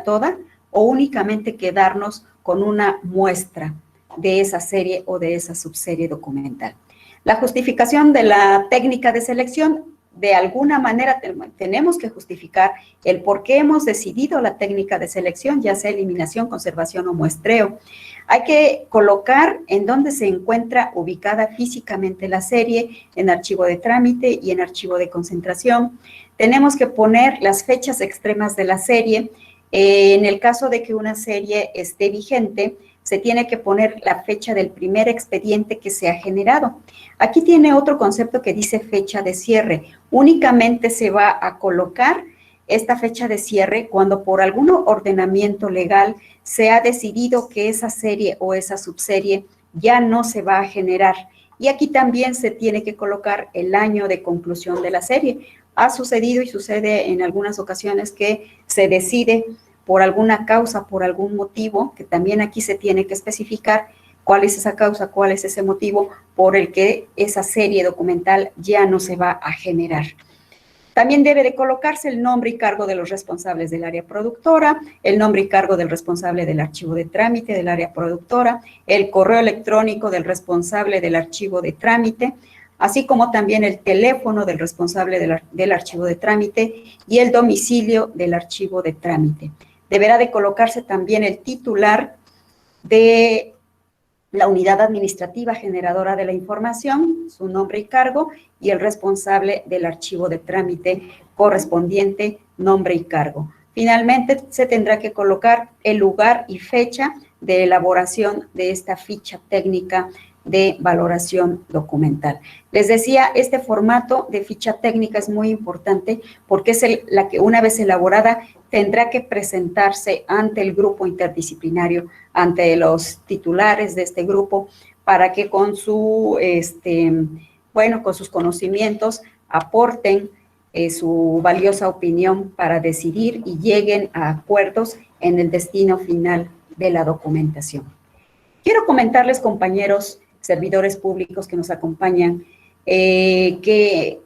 toda, o únicamente quedarnos con una muestra de esa serie o de esa subserie documental. La justificación de la técnica de selección, de alguna manera tenemos que justificar el por qué hemos decidido la técnica de selección, ya sea eliminación, conservación o muestreo. Hay que colocar en dónde se encuentra ubicada físicamente la serie, en archivo de trámite y en archivo de concentración. Tenemos que poner las fechas extremas de la serie. En el caso de que una serie esté vigente, se tiene que poner la fecha del primer expediente que se ha generado. Aquí tiene otro concepto que dice fecha de cierre. Únicamente se va a colocar esta fecha de cierre cuando por algún ordenamiento legal se ha decidido que esa serie o esa subserie ya no se va a generar. Y aquí también se tiene que colocar el año de conclusión de la serie. Ha sucedido y sucede en algunas ocasiones que se decide por alguna causa, por algún motivo, que también aquí se tiene que especificar cuál es esa causa, cuál es ese motivo por el que esa serie documental ya no se va a generar. También debe de colocarse el nombre y cargo de los responsables del área productora, el nombre y cargo del responsable del archivo de trámite del área productora, el correo electrónico del responsable del archivo de trámite, así como también el teléfono del responsable del archivo de trámite y el domicilio del archivo de trámite. Deberá de colocarse también el titular de la unidad administrativa generadora de la información, su nombre y cargo, y el responsable del archivo de trámite correspondiente, nombre y cargo. Finalmente, se tendrá que colocar el lugar y fecha de elaboración de esta ficha técnica de valoración documental. Les decía, este formato de ficha técnica es muy importante porque es la que una vez elaborada tendrá que presentarse ante el grupo interdisciplinario, ante los titulares de este grupo, para que con su, con sus conocimientos aporten su valiosa opinión para decidir y lleguen a acuerdos en el destino final de la documentación. Quiero comentarles, compañeros, servidores públicos que nos acompañan, que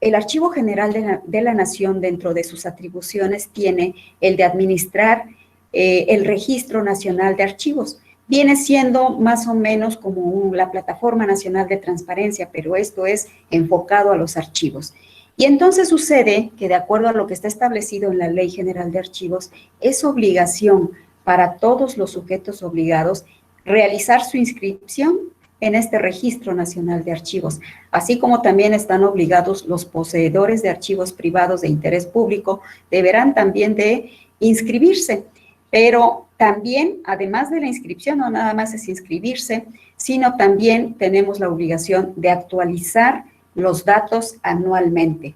el Archivo General de la Nación, dentro de sus atribuciones, tiene el de administrar el Registro Nacional de Archivos. Viene siendo más o menos como la Plataforma Nacional de Transparencia, pero esto es enfocado a los archivos. Y entonces sucede que, de acuerdo a lo que está establecido en la Ley General de Archivos, es obligación para todos los sujetos obligados realizar su inscripción en este Registro Nacional de Archivos, así como también están obligados los poseedores de archivos privados de interés público, deberán también de inscribirse, pero también, además de la inscripción, no nada más es inscribirse, sino también tenemos la obligación de actualizar los datos anualmente.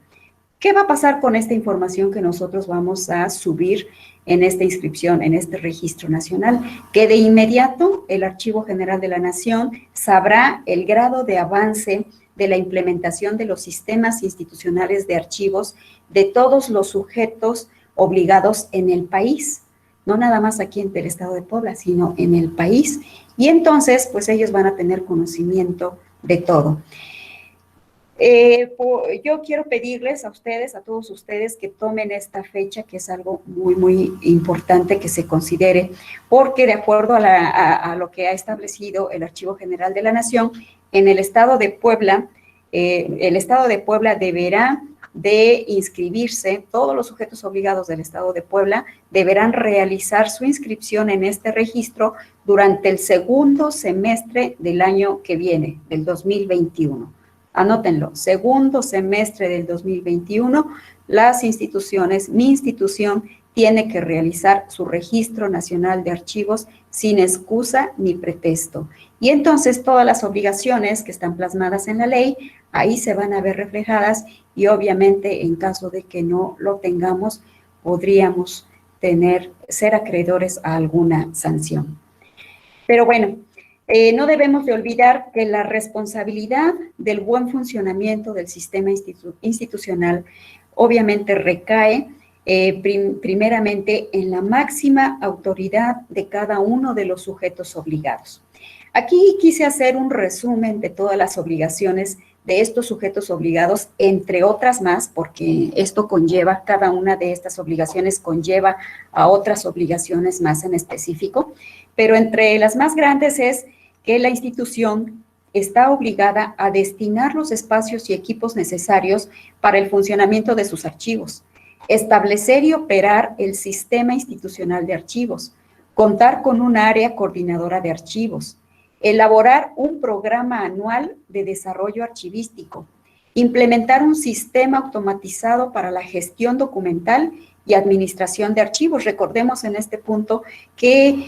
¿Qué va a pasar con esta información que nosotros vamos a subir en esta inscripción, en este registro nacional? Que de inmediato el Archivo General de la Nación sabrá el grado de avance de la implementación de los sistemas institucionales de archivos de todos los sujetos obligados en el país, no nada más aquí en el estado de Puebla, sino en el país, y entonces pues ellos van a tener conocimiento de todo. Yo quiero pedirles a ustedes, a todos ustedes, que tomen esta fecha, que es algo muy, muy importante que se considere, porque de acuerdo a lo que ha establecido el Archivo General de la Nación, en el estado de Puebla, deberá de inscribirse, todos los sujetos obligados del estado de Puebla deberán realizar su inscripción en este registro durante el segundo semestre del año que viene, del 2021. Anótenlo, segundo semestre del 2021, las instituciones, mi institución, tiene que realizar su Registro Nacional de Archivos sin excusa ni pretexto. Y entonces todas las obligaciones que están plasmadas en la ley, ahí se van a ver reflejadas y obviamente en caso de que no lo tengamos, podríamos ser acreedores a alguna sanción. Pero bueno, no debemos de olvidar que la responsabilidad del buen funcionamiento del sistema institucional obviamente recae primeramente en la máxima autoridad de cada uno de los sujetos obligados. Aquí quise hacer un resumen de todas las obligaciones de estos sujetos obligados, entre otras más, porque esto conlleva, cada una de estas obligaciones conlleva a otras obligaciones más en específico, pero entre las más grandes es que la institución está obligada a destinar los espacios y equipos necesarios para el funcionamiento de sus archivos, establecer y operar el sistema institucional de archivos, contar con un área coordinadora de archivos, elaborar un programa anual de desarrollo archivístico, implementar un sistema automatizado para la gestión documental y administración de archivos. Recordemos en este punto que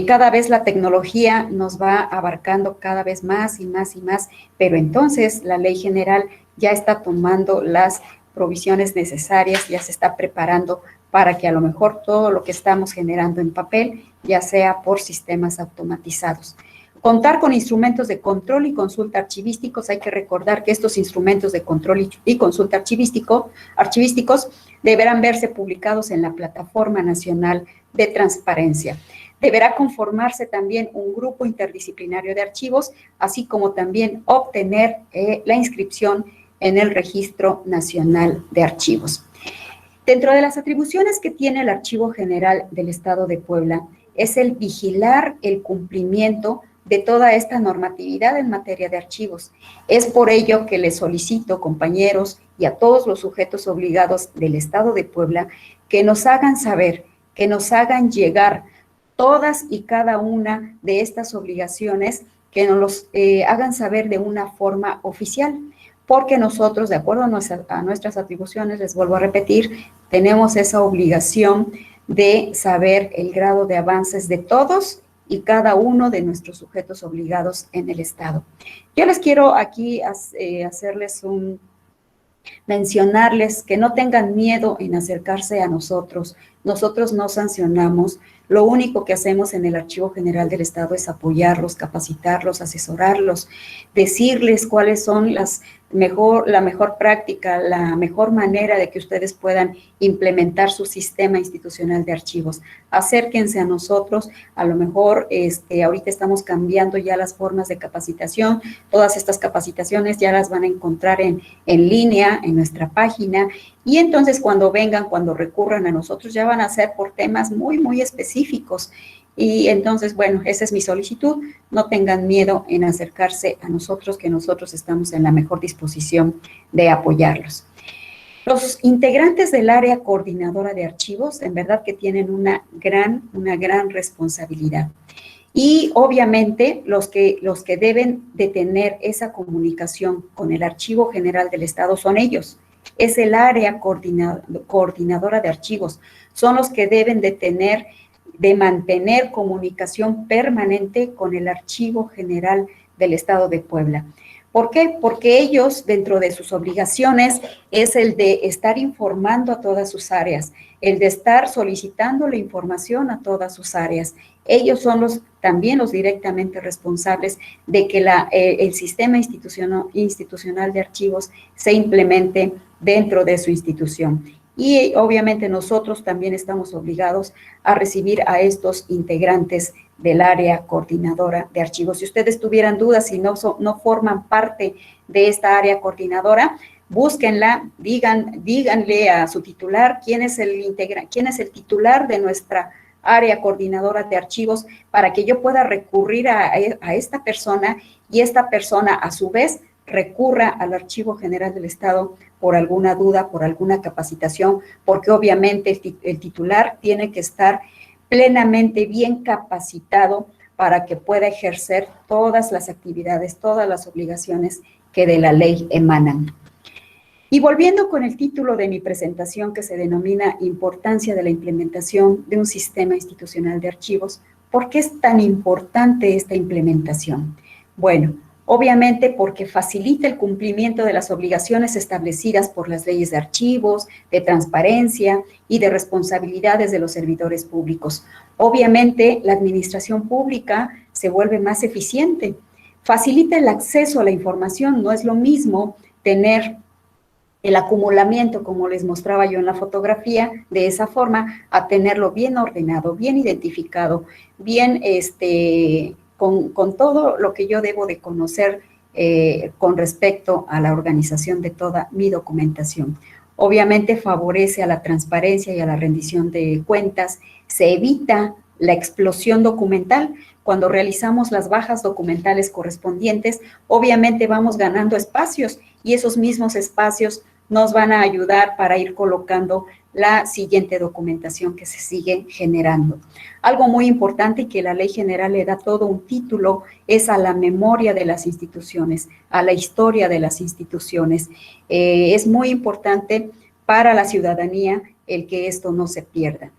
cada vez la tecnología nos va abarcando cada vez más y más y más, pero entonces la ley general ya está tomando las provisiones necesarias, ya se está preparando para que a lo mejor todo lo que estamos generando en papel ya sea por sistemas automatizados. Contar con instrumentos de control y consulta archivísticos. Hay que recordar que estos instrumentos de control y consulta archivísticos deberán verse publicados en la Plataforma Nacional de Transparencia. Deberá conformarse también un grupo interdisciplinario de archivos, así como también obtener la inscripción en el Registro Nacional de Archivos. Dentro de las atribuciones que tiene el Archivo General del Estado de Puebla es el vigilar el cumplimiento de toda esta normatividad en materia de archivos. Es por ello que les solicito, compañeros, y a todos los sujetos obligados del Estado de Puebla, que nos hagan saber, que nos hagan llegar todas y cada una de estas obligaciones, que nos los hagan saber de una forma oficial, porque nosotros, de acuerdo a nuestras atribuciones, les vuelvo a repetir, tenemos esa obligación de saber el grado de avances de todos y cada uno de nuestros sujetos obligados en el Estado. Yo les quiero aquí mencionarles que no tengan miedo en acercarse a nosotros. Nosotros no sancionamos. Lo único que hacemos en el Archivo General del Estado es apoyarlos, capacitarlos, asesorarlos, decirles cuáles son la mejor práctica, la mejor manera de que ustedes puedan implementar su sistema institucional de archivos. Acérquense a nosotros, a lo mejor ahorita estamos cambiando ya las formas de capacitación, todas estas capacitaciones ya las van a encontrar en línea, en nuestra página, y entonces cuando vengan, cuando recurran a nosotros, ya van a ser por temas muy, muy específicos. Y entonces, bueno, esa es mi solicitud. No tengan miedo en acercarse a nosotros, que nosotros estamos en la mejor disposición de apoyarlos. Los integrantes del área coordinadora de archivos, en verdad que tienen una gran responsabilidad. Y obviamente los que deben de tener esa comunicación con el Archivo General del Estado son ellos. Es el área coordinadora de archivos. Son los que deben de mantener comunicación permanente con el Archivo General del Estado de Puebla. ¿Por qué? Porque ellos, dentro de sus obligaciones, es el de estar informando a todas sus áreas, el de estar solicitando la información a todas sus áreas. Ellos son también los directamente responsables de que el sistema institucional de archivos se implemente dentro de su institución. Y obviamente nosotros también estamos obligados a recibir a estos integrantes del área coordinadora de archivos. Si ustedes tuvieran dudas, si no forman parte de esta área coordinadora, búsquenla, díganle a su titular quién es el titular de nuestra área coordinadora de archivos, para que yo pueda recurrir a esta persona, y esta persona a su vez recurra al Archivo General del Estado por alguna duda, por alguna capacitación, porque obviamente el titular tiene que estar plenamente bien capacitado para que pueda ejercer todas las actividades, todas las obligaciones que de la ley emanan. Y volviendo con el título de mi presentación, que se denomina Importancia de la implementación de un sistema institucional de archivos, ¿por qué es tan importante esta implementación? Bueno, obviamente porque facilita el cumplimiento de las obligaciones establecidas por las leyes de archivos, de transparencia y de responsabilidades de los servidores públicos. Obviamente, la administración pública se vuelve más eficiente. Facilita el acceso a la información. No es lo mismo tener el acumulamiento, como les mostraba yo en la fotografía, de esa forma, a tenerlo bien ordenado, bien identificado, bien con todo lo que yo debo de conocer con respecto a la organización de toda mi documentación. Obviamente favorece a la transparencia y a la rendición de cuentas, se evita la explosión documental. Cuando realizamos las bajas documentales correspondientes, obviamente vamos ganando espacios y esos mismos espacios nos van a ayudar para ir colocando la siguiente documentación que se sigue generando. Algo muy importante y que la Ley General le da todo un título es a la memoria de las instituciones, a la historia de las instituciones. Es muy importante para la ciudadanía el que esto no se pierda.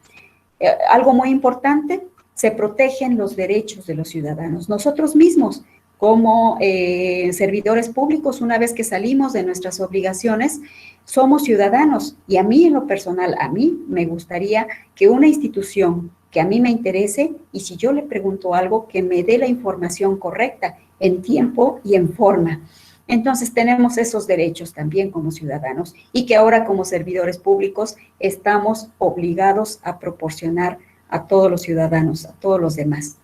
Algo muy importante, se protegen los derechos de los ciudadanos. Nosotros mismos, como servidores públicos, una vez que salimos de nuestras obligaciones, somos ciudadanos y a mí en lo personal, a mí me gustaría que una institución que a mí me interese y si yo le pregunto algo, que me dé la información correcta en tiempo y en forma. Entonces tenemos esos derechos también como ciudadanos y que ahora como servidores públicos estamos obligados a proporcionar a todos los ciudadanos, a todos los demás.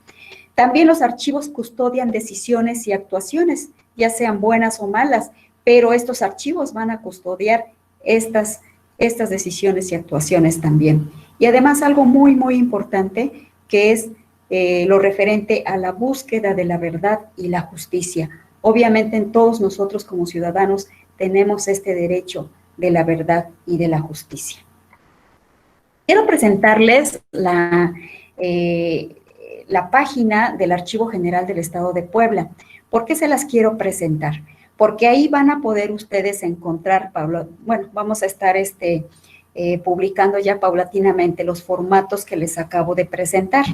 También los archivos custodian decisiones y actuaciones, ya sean buenas o malas, pero estos archivos van a custodiar estas decisiones y actuaciones también. Y además algo muy, muy importante, que es lo referente a la búsqueda de la verdad y la justicia. Obviamente en todos nosotros como ciudadanos tenemos este derecho de la verdad y de la justicia. Quiero presentarles la página del Archivo General del Estado de Puebla. ¿Por qué se las quiero presentar? Porque ahí van a poder ustedes encontrar, bueno, vamos a estar publicando ya paulatinamente los formatos que les acabo de presentar.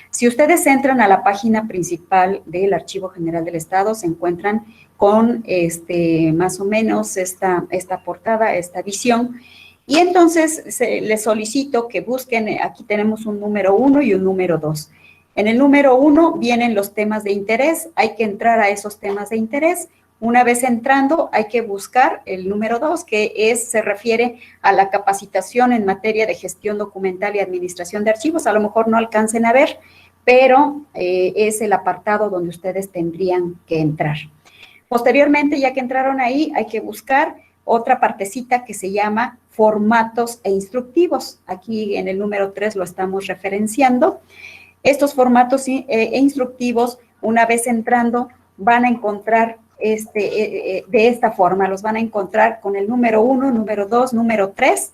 Si ustedes entran a la página principal del Archivo General del Estado, se encuentran con más o menos esta portada, esta visión, y entonces les solicito que busquen, aquí tenemos un número 1 y un número 2. En el número 1 vienen los temas de interés, hay que entrar a esos temas de interés. Una vez entrando, hay que buscar el número 2, que se refiere a la capacitación en materia de gestión documental y administración de archivos. A lo mejor no alcancen a ver, pero es el apartado donde ustedes tendrían que entrar. Posteriormente, ya que entraron ahí, hay que buscar otra partecita que se llama formatos e instructivos. Aquí en el número 3 lo estamos referenciando. Estos formatos e instructivos, una vez entrando, van a encontrar de esta forma, los van a encontrar con el número 1, número 2, número 3,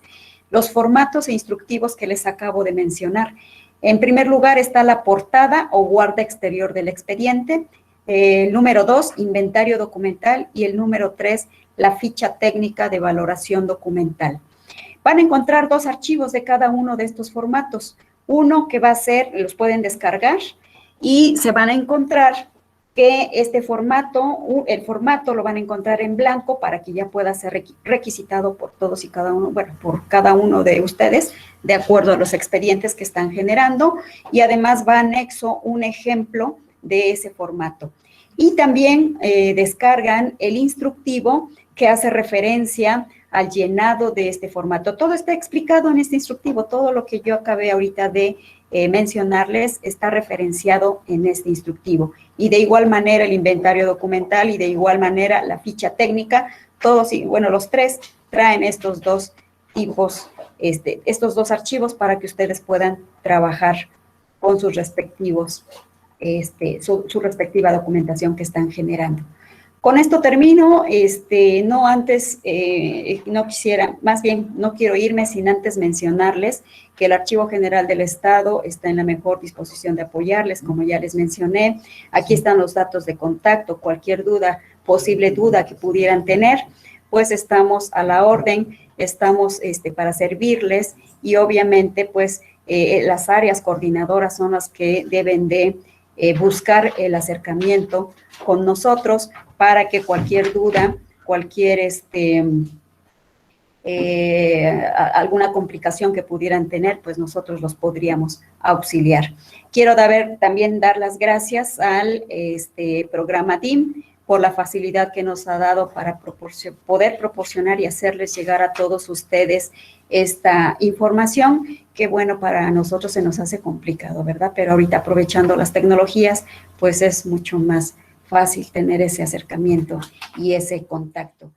los formatos e instructivos que les acabo de mencionar. En primer lugar está la portada o guarda exterior del expediente, el número 2, inventario documental, y el número 3, la ficha técnica de valoración documental. Van a encontrar 2 archivos de cada uno de estos formatos. Uno que va a ser, los pueden descargar y se van a encontrar que el formato lo van a encontrar en blanco para que ya pueda ser requisitado por todos y cada uno, bueno, por cada uno de ustedes, de acuerdo a los expedientes que están generando, y además va anexo un ejemplo de ese formato. Y también descargan el instructivo que hace referencia al llenado de este formato. Todo está explicado en este instructivo, todo lo que yo acabé ahorita de mencionarles está referenciado en este instructivo. Y de igual manera el inventario documental y de igual manera la ficha técnica, todos, y bueno, los 3 traen estos 2 tipos, estos 2 archivos para que ustedes puedan trabajar con sus respectivos, su respectiva documentación que están generando. Con esto termino, no antes, no quisiera, más bien no quiero irme sin antes mencionarles que el Archivo General del Estado está en la mejor disposición de apoyarles, como ya les mencioné. Aquí están los datos de contacto, cualquier duda, posible duda que pudieran tener, pues estamos a la orden, estamos para servirles y obviamente pues las áreas coordinadoras son las que deben de buscar el acercamiento con nosotros para que cualquier duda, cualquier alguna complicación que pudieran tener, pues nosotros los podríamos auxiliar. Quiero también dar las gracias al programa DIM por la facilidad que nos ha dado para poder proporcionar y hacerles llegar a todos ustedes esta información, que bueno, para nosotros se nos hace complicado, ¿verdad? Pero ahorita aprovechando las tecnologías, pues es mucho más fácil tener ese acercamiento y ese contacto.